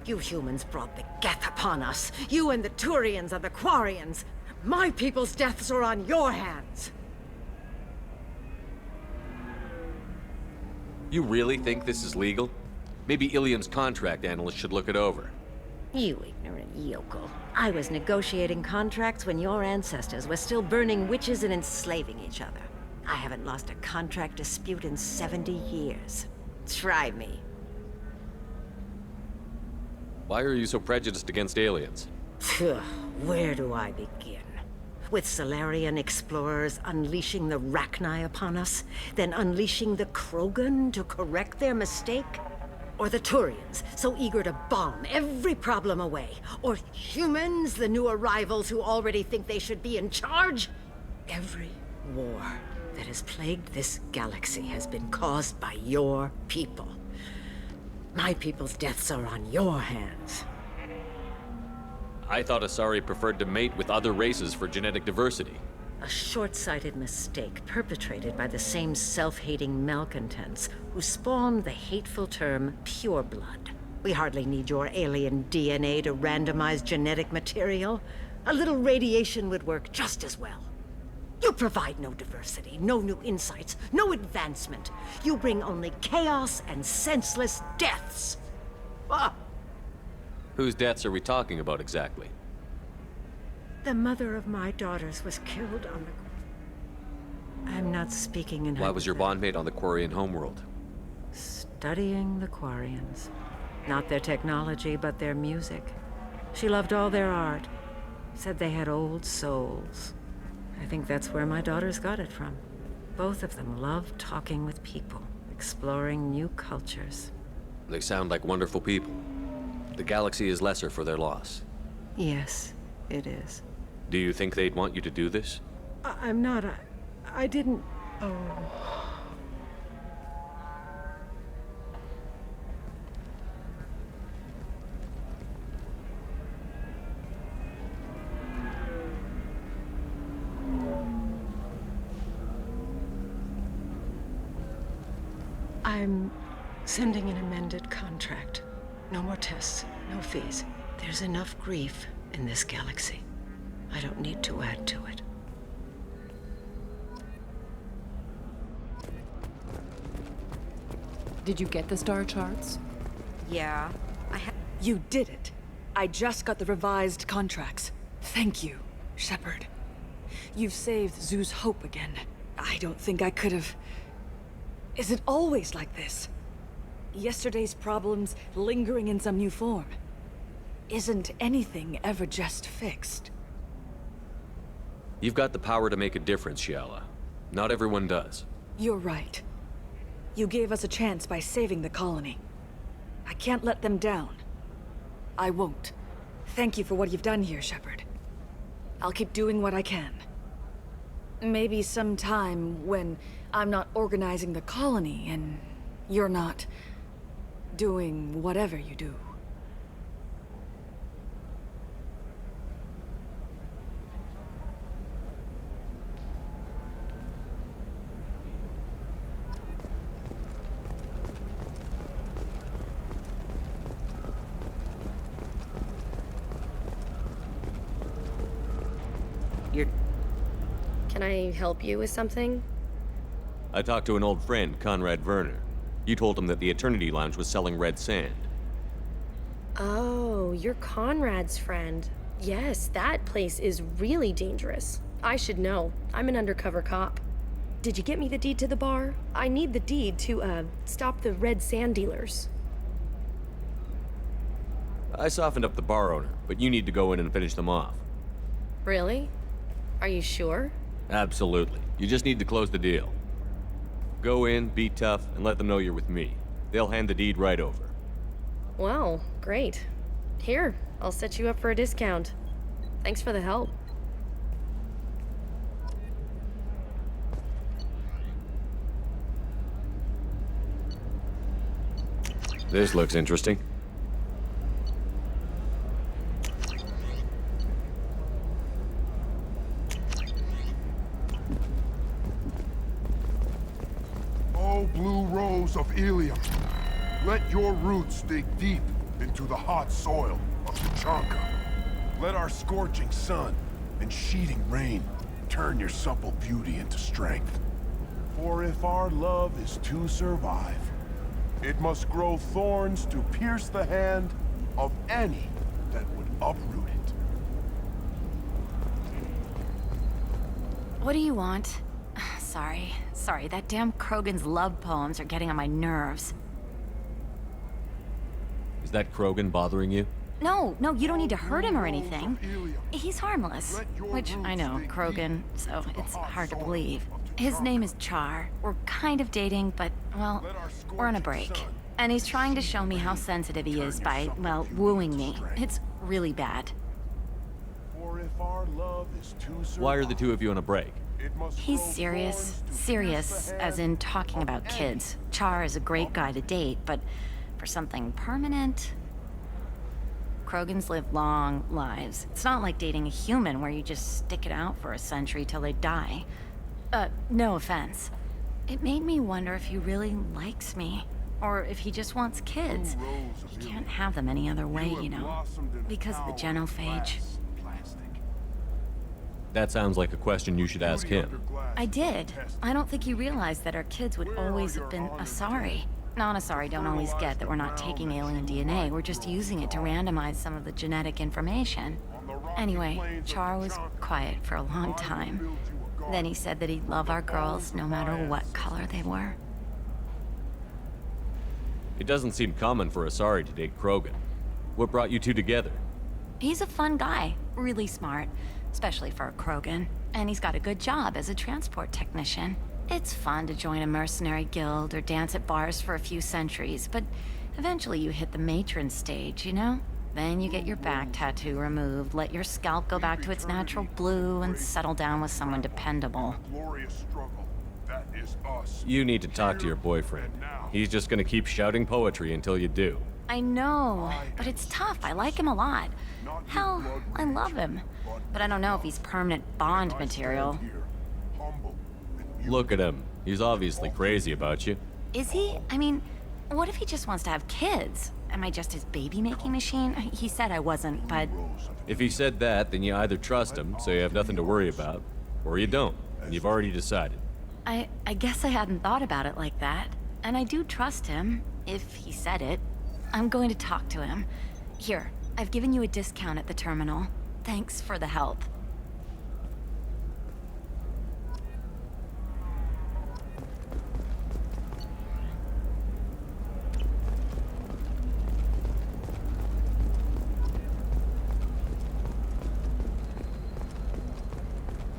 You humans brought the Geth upon us. You and the Turians are the Quarians. My people's deaths are on your hands. You really think this is legal? Maybe Illium's contract analyst should look it over. You ignorant yokel. I was negotiating contracts when your ancestors were still burning witches and enslaving each other. I haven't lost a contract dispute in 70 years. Try me. Why are you so prejudiced against aliens? Where do I begin? With Solarian explorers unleashing the Rachni upon us, then unleashing the Krogan to correct their mistake? Or the Turians, so eager to bomb every problem away? Or humans, the new arrivals who already think they should be in charge? Every war that has plagued this galaxy has been caused by your people. My people's deaths are on your hands. I thought Asari preferred to mate with other races for genetic diversity. A short-sighted mistake perpetrated by the same self-hating malcontents who spawned the hateful term pureblood. We hardly need your alien DNA to randomize genetic material. A little radiation would work just as well. You provide no diversity, no new insights, no advancement. You bring only chaos and senseless deaths. Ah! Whose deaths are we talking about exactly? The mother of my daughters was killed on the... I'm not speaking in... Why was your bondmate on the Quarian homeworld? Studying the Quarians. Not their technology, but their music. She loved all their art. Said they had old souls. I think that's where my daughters got it from. Both of them loved talking with people, exploring new cultures. They sound like wonderful people. The galaxy is lesser for their loss. Yes, it is. Do you think they'd want you to do this? I'm not. I didn't... Oh... I'm sending an amended contract. No more tests, no fees. There's enough grief in this galaxy. I don't need to add to it. Did you get the star charts? Yeah, You did it. I just got the revised contracts. Thank you, Shepard. You've saved Zoo's hope again. I don't think I could have... Is it always like this? Yesterday's problems lingering in some new form. Isn't anything ever just fixed? You've got the power to make a difference, Shiala. Not everyone does. You're right. You gave us a chance by saving the colony. I can't let them down. I won't. Thank you for what you've done here, Shepard. I'll keep doing what I can. Maybe sometime when I'm not organizing the colony and you're not doing whatever you do. Can I help you with something? I talked to an old friend, Conrad Werner. You told him that the Eternity Lounge was selling red sand. Oh, you're Conrad's friend. Yes, that place is really dangerous. I should know. I'm an undercover cop. Did you get me the deed to the bar? I need the deed to, stop the red sand dealers. I softened up the bar owner, but you need to go in and finish them off. Really? Are you sure? Absolutely. You just need to close the deal. Go in, be tough, and let them know you're with me. They'll hand the deed right over. Wow, great. Here, I'll set you up for a discount. Thanks for the help. This looks interesting. Blue rose of Illium. Let your roots dig deep into the hot soil of Tuchanka. Let our scorching sun and sheeting rain turn your supple beauty into strength. For if our love is to survive, it must grow thorns to pierce the hand of any that would uproot it. What do you want? Sorry, that damn Krogan's love poems are getting on my nerves. Is that Krogan bothering you? No, you don't need to hurt him or anything. He's harmless. Which, I know, Krogan, so it's hard to believe. His name is Char. We're kind of dating, but, well, we're on a break. And he's trying to show me how sensitive he is by, well, wooing me. It's really bad. Why are the two of you on a break? He's serious. Serious, as in talking about kids. Char is a great guy to date, but for something permanent... Krogans live long lives. It's not like dating a human where you just stick it out for a century till they die. No offense. It made me wonder if he really likes me. Or if he just wants kids. He can't have them any other way, you know. Because of the genophage. That sounds like a question you should ask him. I did. I don't think he realized that our kids would always have been Asari. Non-Asari don't always get that we're not taking alien DNA, we're just using it to randomize some of the genetic information. Anyway, Char was quiet for a long time. Then he said that he'd love our girls no matter what color they were. It doesn't seem common for Asari to date Krogan. What brought you two together? He's a fun guy, really smart, especially for a Krogan. And he's got a good job as a transport technician. It's fun to join a mercenary guild or dance at bars for a few centuries, but eventually you hit the matron stage, you know? Then you get your back tattoo removed, let your scalp go back to its natural blue, and settle down with someone dependable. You need to talk to your boyfriend. He's just gonna keep shouting poetry until you do. I know, but it's tough. I like him a lot. Hell, I love him. But I don't know if he's permanent Bond material. Look at him. He's obviously crazy about you. Is he? I mean, what if he just wants to have kids? Am I just his baby-making machine? He said I wasn't, but... If he said that, then you either trust him, so you have nothing to worry about, or you don't, and you've already decided. I guess I hadn't thought about it like that. And I do trust him, if he said it. I'm going to talk to him. Here, I've given you a discount at the terminal. Thanks for the help.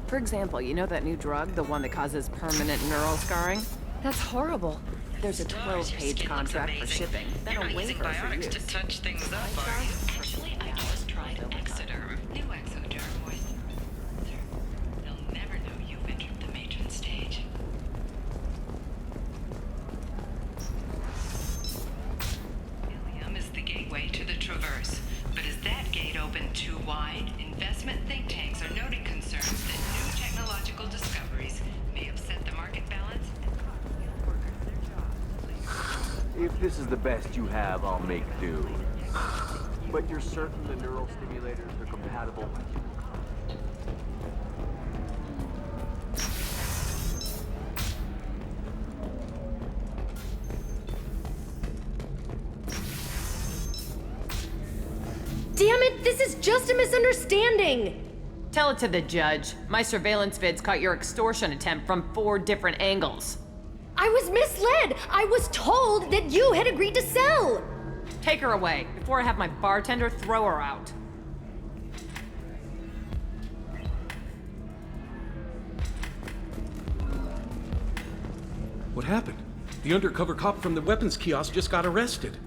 For example, you know that new drug, the one that causes permanent neural scarring? That's horrible. There's a 12-page contract for shipping. You're not using biotics to touch things up, are you? Actually, I just tried Exoderm. New Exoderm moisturizer. They'll never know you've entered the matron stage. Illium is the gateway to the Traverse. But is that gate open too wide? Investment think tanks are noting concerns that new technological discoveries may upset the market balance. If this is the best you have, I'll make do. But you're certain the neural stimulators are compatible? Damn it, this is just a misunderstanding! Tell it to the judge. My surveillance vids caught your extortion attempt from 4 different angles. I was misled! I was told that you had agreed to sell! Take her away, before I have my bartender throw her out. What happened? The undercover cop from the weapons kiosk just got arrested.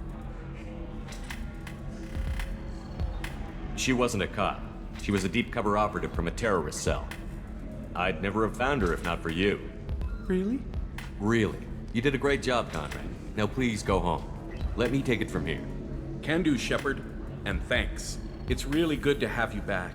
She wasn't a cop. She was a deep cover operative from a terrorist cell. I'd never have found her if not for you. Really? Really. You did a great job, Conrad. Now please go home. Let me take it from here. Can do, Shepard. And thanks. It's really good to have you back.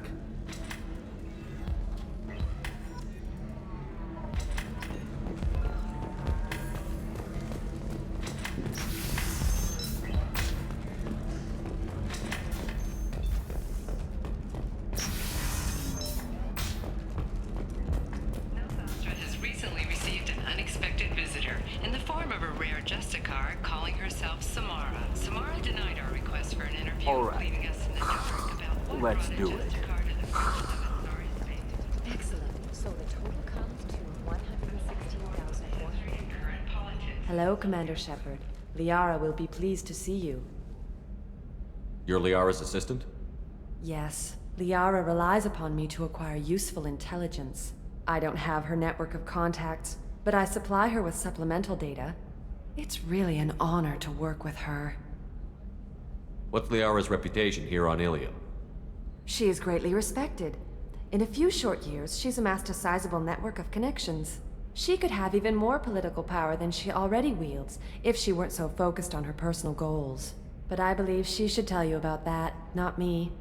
Justicar calling herself Samara. Samara denied our request for an interview, All right. leaving us Let's do it. Excellent. So the total comes to 116,400. Hello, Commander Shepard. Liara will be pleased to see you. You're Liara's assistant? Yes. Liara relies upon me to acquire useful intelligence. I don't have her network of contacts, but I supply her with supplemental data. It's really an honor to work with her. What's Liara's reputation here on Illium? She is greatly respected. In a few short years, she's amassed a sizable network of connections. She could have even more political power than she already wields, if she weren't so focused on her personal goals. But I believe she should tell you about that, not me.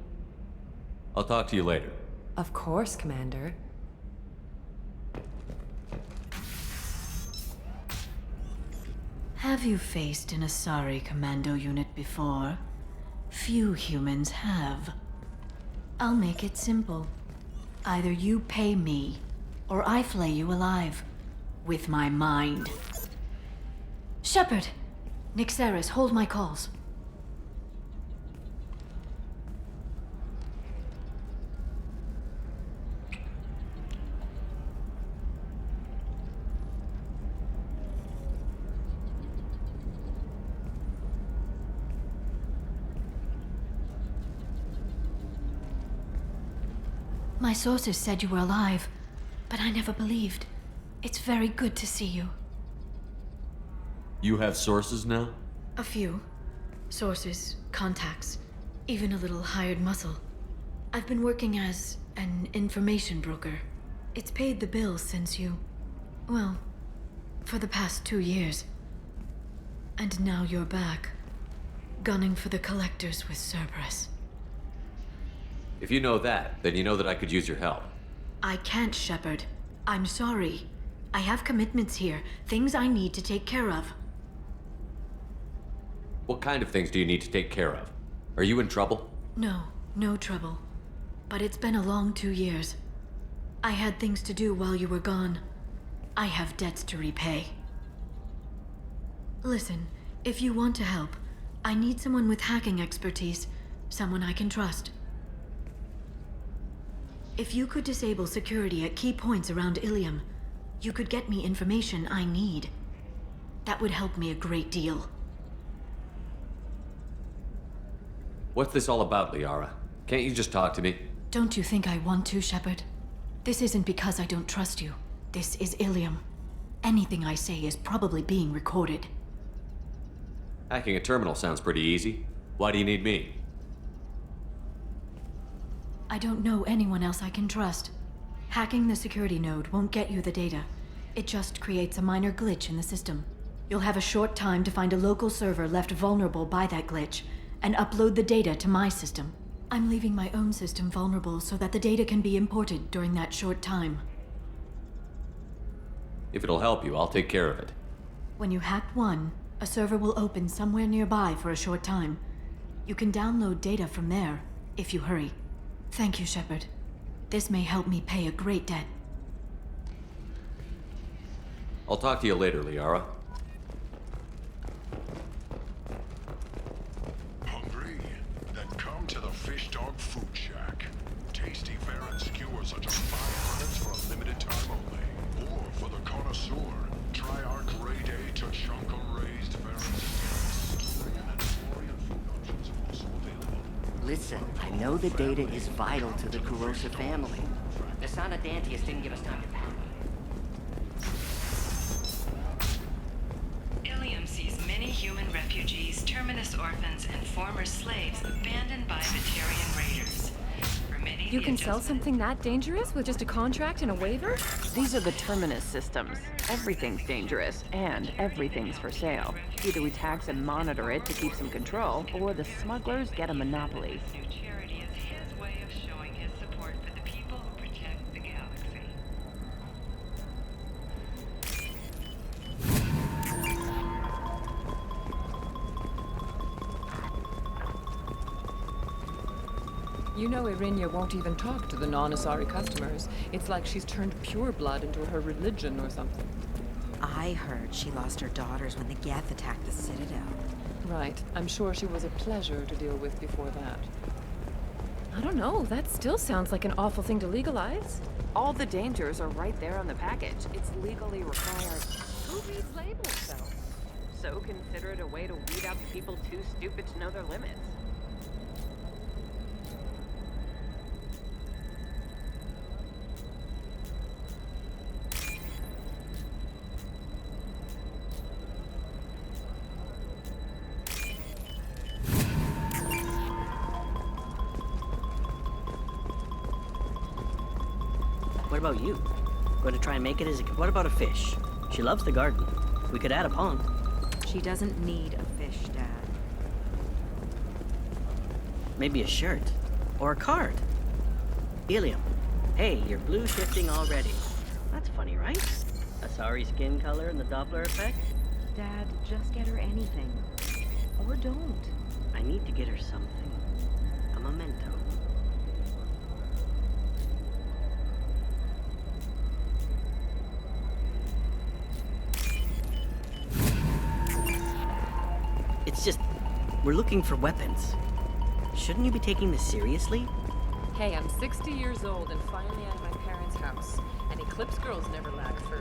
I'll talk to you later. Of course, Commander. Have you faced an Asari commando unit before? Few humans have. I'll make it simple. Either you pay me, or I flay you alive. With my mind. Shepard! Nixeris, hold my calls. My sources said you were alive, but I never believed. It's very good to see you. You have sources now? A few. Sources, contacts, even a little hired muscle. I've been working as an information broker. It's paid the bills since you... well, for the past 2 years. And now you're back, gunning for the collectors with Cerberus. If you know that, then you know that I could use your help. I can't, Shepard. I'm sorry. I have commitments here, things I need to take care of. What kind of things do you need to take care of? Are you in trouble? No, no trouble. But it's been a long 2 years. I had things to do while you were gone. I have debts to repay. Listen, if you want to help, I need someone with hacking expertise, someone I can trust. If you could disable security at key points around Illium, you could get me information I need. That would help me a great deal. What's this all about, Liara? Can't you just talk to me? Don't you think I want to, Shepard? This isn't because I don't trust you. This is Illium. Anything I say is probably being recorded. Hacking a terminal sounds pretty easy. Why do you need me? I don't know anyone else I can trust. Hacking the security node won't get you the data. It just creates a minor glitch in the system. You'll have a short time to find a local server left vulnerable by that glitch, and upload the data to my system. I'm leaving my own system vulnerable so that the data can be imported during that short time. If it'll help you, I'll take care of it. When you hack one, a server will open somewhere nearby for a short time. You can download data from there, if you hurry. Thank you, Shepard. This may help me pay a great debt. I'll talk to you later, Liara. Hungry? Then come to the Fish Dog Food Shack. Tasty fare and skewers are just 5 credits for a limited time only. Or for the connoisseur, try our grade A Tachanka raised fare and skewers. And Florian food options are also available. Listen, I know the data is vital to the Kurosa family. The Sana Dantius didn't give us time to pack. Illium sees many human refugees, terminus orphans, and former slaves abandoned by Batarian raiders. For many, You can sell something that dangerous with just a contract and a waiver? These are the terminus systems. Everything's dangerous, and everything's for sale. Either we tax and monitor it to keep some control, or the smugglers get a monopoly. charity is his way of showing his support for the people who protect the galaxy. You know Irinia won't even talk to the non-Asari customers. It's like she's turned pure blood into her religion or something. I heard she lost her daughters when the Geth attacked the Citadel. Right. I'm sure she was a pleasure to deal with before that. I don't know, that still sounds like an awful thing to legalize. All the dangers are right there on the package. It's legally required. Who reads labels, though? So consider it a way to weed out the people too stupid to know their limits. What about you? Going to try and make it as a... What about a fish? She loves the garden. We could add a pond. She doesn't need a fish, Dad. Maybe a shirt. Or a card. Illium. Hey, you're blue shifting already. That's funny, right? A sorry skin color and the Doppler effect? Dad, just get her anything. Or don't. I need to get her something. A memento. It's just, we're looking for weapons. Shouldn't you be taking this seriously? Hey, I'm 60 years old and finally out of my parents' house. And Eclipse girls never lack for,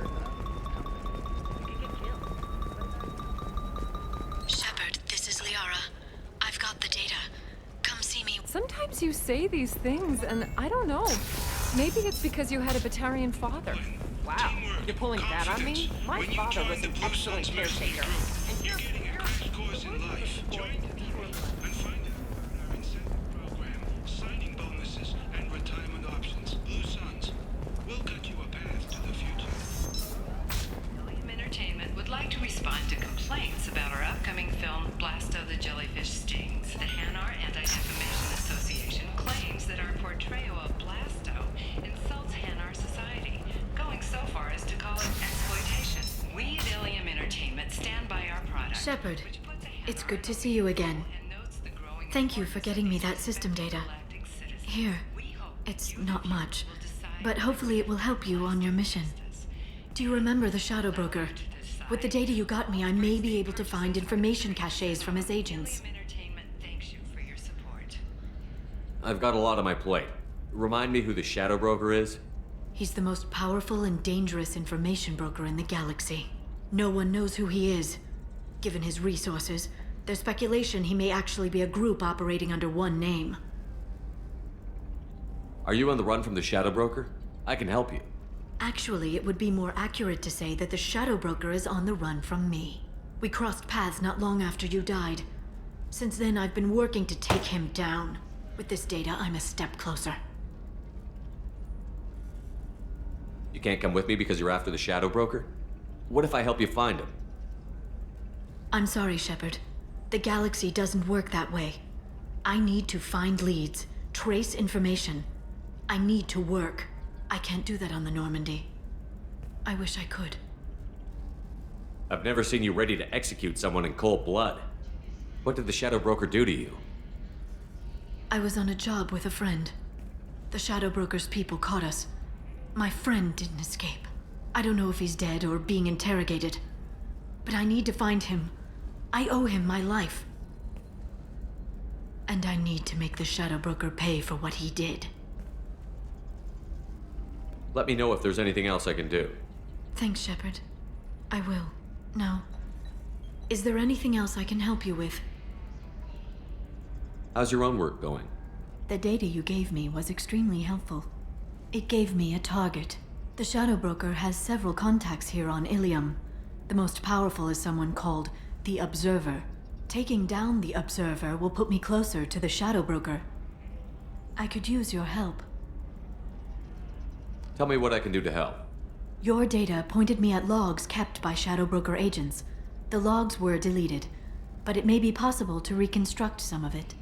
Shepard, this is Liara. I've got the data. Come see me. Sometimes you say these things, and I don't know. Maybe it's because you had a Batarian father. Wow, you're pulling that on me? My father was an excellent caretaker. And you're course in life. Join the team and find out our incentive program, signing bonuses, and retirement options. Blue Suns. We'll cut you a path to the future. Illium Entertainment would like to respond to complaints about our upcoming film, Blasto the Jellyfish Stings. The Hanar Anti-Defamation Association claims that our portrayal of Blasto insults Hanar society, going so far as to call it exploitation. We at Illium Entertainment stand by our product. Shepard, it's good to see you again. Thank you for getting me that system data. Here, it's not much, but hopefully it will help you on your mission. Do you remember the Shadow Broker? With the data you got me, I may be able to find information caches from his agents. I've got a lot on my plate. Remind me who the Shadow Broker is? He's the most powerful and dangerous information broker in the galaxy. No one knows who he is. Given his resources, there's speculation he may actually be a group operating under one name. Are you on the run from the Shadow Broker? I can help you. Actually, it would be more accurate to say that the Shadow Broker is on the run from me. We crossed paths not long after you died. Since then, I've been working to take him down. With this data, I'm a step closer. You can't come with me because you're after the Shadow Broker? What if I help you find him? I'm sorry, Shepard. The galaxy doesn't work that way. I need to find leads, trace information. I need to work. I can't do that on the Normandy. I wish I could. I've never seen you ready to execute someone in cold blood. What did the Shadow Broker do to you? I was on a job with a friend. The Shadow Broker's people caught us. My friend didn't escape. I don't know if he's dead or being interrogated. But I need to find him. I owe him my life. And I need to make the Shadow Broker pay for what he did. Let me know if there's anything else I can do. Thanks, Shepard. I will. Now, is there anything else I can help you with? How's your own work going? The data you gave me was extremely helpful. It gave me a target. The Shadow Broker has several contacts here on Illium. The most powerful is someone called the Observer. Taking down the Observer will put me closer to the Shadow Broker. I could use your help. Tell me what I can do to help. Your data pointed me at logs kept by Shadow Broker agents. The logs were deleted, but it may be possible to reconstruct some of it.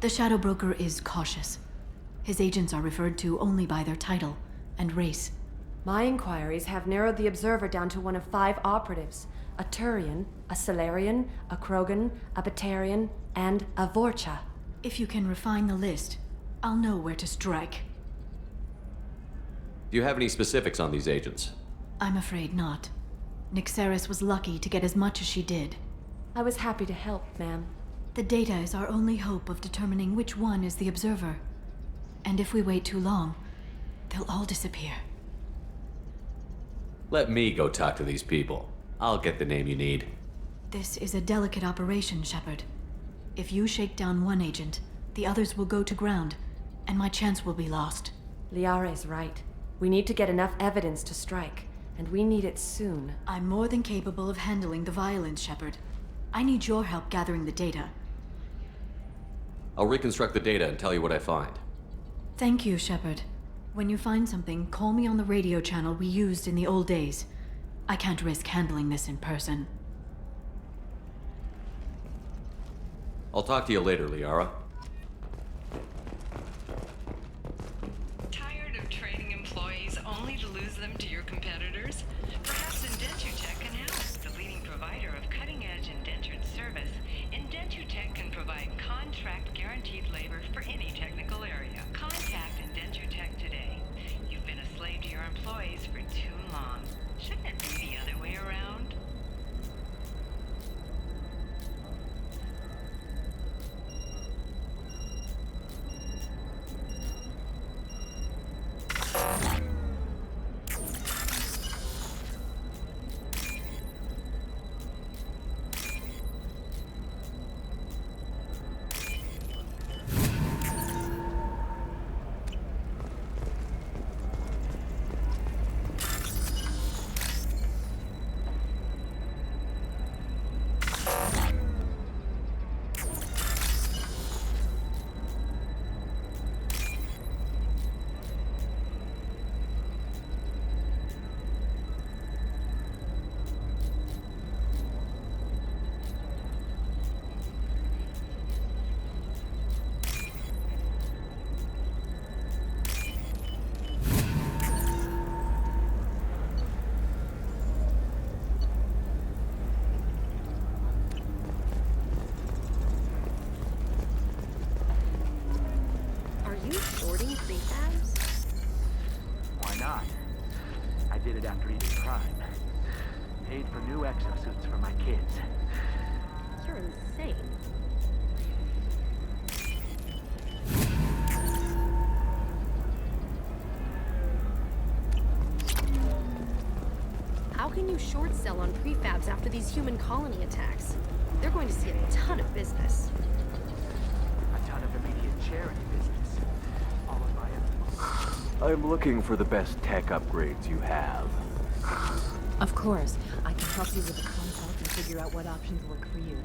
The Shadow Broker is cautious. His agents are referred to only by their title and race. My inquiries have narrowed the Observer down to one of 5 operatives. A Turian, a Solarian, a Krogan, a Batarian, and a Vorcha. If you can refine the list, I'll know where to strike. Do you have any specifics on these agents? I'm afraid not. Nyxeris was lucky to get as much as she did. I was happy to help, ma'am. The data is our only hope of determining which one is the Observer. And if we wait too long, they'll all disappear. Let me go talk to these people. I'll get the name you need. This is a delicate operation, Shepard. If you shake down one agent, the others will go to ground, and my chance will be lost. Liara is right. We need to get enough evidence to strike, and we need it soon. I'm more than capable of handling the violence, Shepard. I need your help gathering the data. I'll reconstruct the data and tell you what I find. Thank you, Shepard. When you find something, call me on the radio channel we used in the old days. I can't risk handling this in person. I'll talk to you later, Liara. Tired of training employees only to lose them to your competitors? Perhaps Indentutech can help. The leading provider of cutting-edge indentured service, Indentutech can provide contract guaranteed labor for any technical area. Contact Indentutech today. You've been a slave to your employees for too long. Shouldn't it be the other way around? Exosuits for my kids. You're insane. How can you short sell on prefabs after these human colony attacks? They're going to see a ton of business. A ton of immediate charity business. Followed by I'm looking for the best tech upgrades you have. Of course. I can help you with a consult and figure out what options work for you.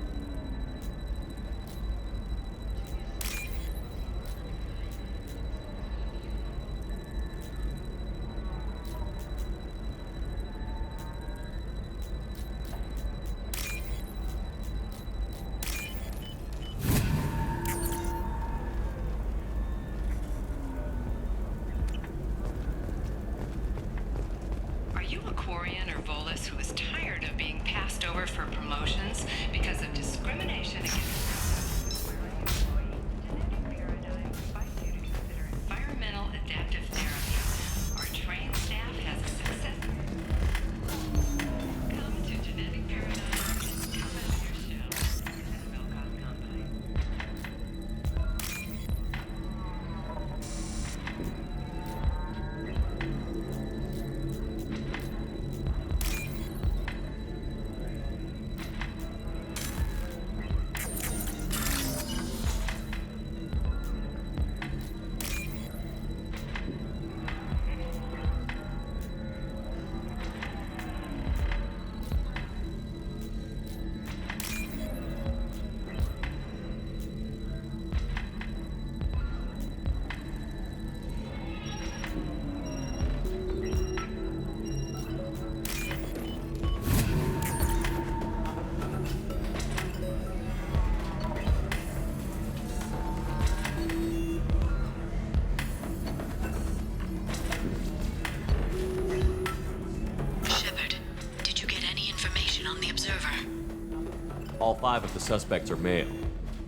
All 5 of the suspects are male.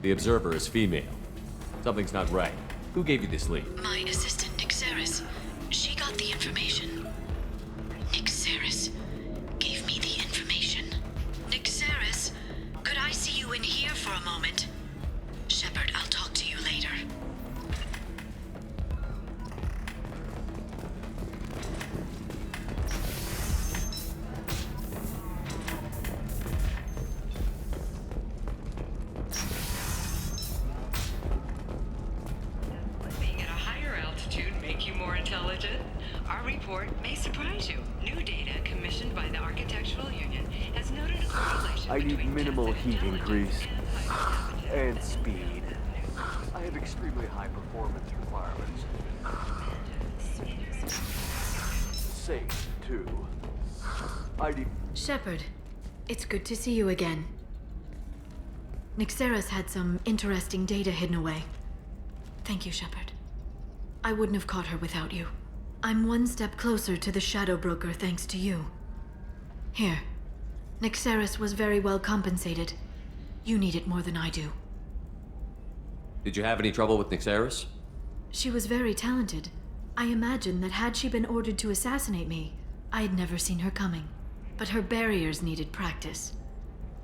The observer is female. Something's not right. Who gave you this lead? My assistant, Nixeris. She got the information. Nixeris gave me the information. Nixeris, could I see you in here for a moment? Shepard, I'll talk to you later. I need minimal heat increase. And speed. I have extremely high performance requirements. Safe, too. I need... Shepard, it's good to see you again. Nyxeris had some interesting data hidden away. Thank you, Shepard. I wouldn't have caught her without you. I'm one step closer to the Shadow Broker thanks to you. Here. Nyxeris was very well compensated. You need it more than I do. Did you have any trouble with Nyxeris? She was very talented. I imagine that had she been ordered to assassinate me, I had never seen her coming. But her barriers needed practice.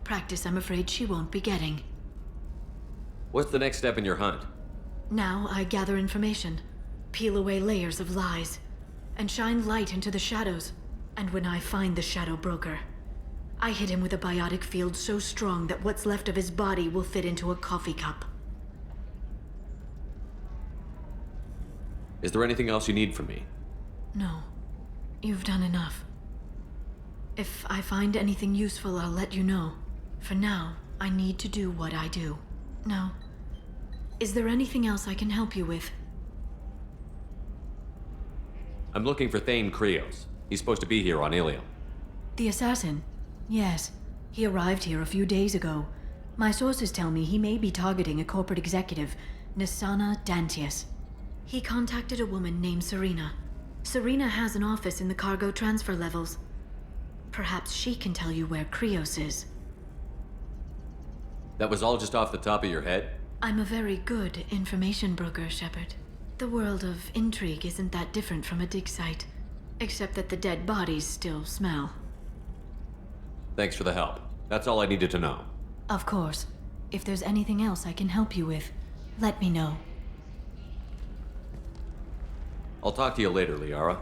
Practice I'm afraid she won't be getting. What's the next step in your hunt? Now I gather information, peel away layers of lies, and shine light into the shadows. And when I find the Shadow Broker, I hit him with a biotic field so strong that what's left of his body will fit into a coffee cup. Is there anything else you need from me? No. You've done enough. If I find anything useful, I'll let you know. For now, I need to do what I do. Now, is there anything else I can help you with? I'm looking for Thane Krios. He's supposed to be here on Illium. The assassin? Yes. He arrived here a few days ago. My sources tell me he may be targeting a corporate executive, Nisana Dantius. He contacted a woman named Serena. Serena has an office in the cargo transfer levels. Perhaps she can tell you where Krios is. That was all just off the top of your head? I'm a very good information broker, Shepard. The world of intrigue isn't that different from a dig site, except that the dead bodies still smell. Thanks for the help. That's all I needed to know. Of course. If there's anything else I can help you with, let me know. I'll talk to you later, Liara.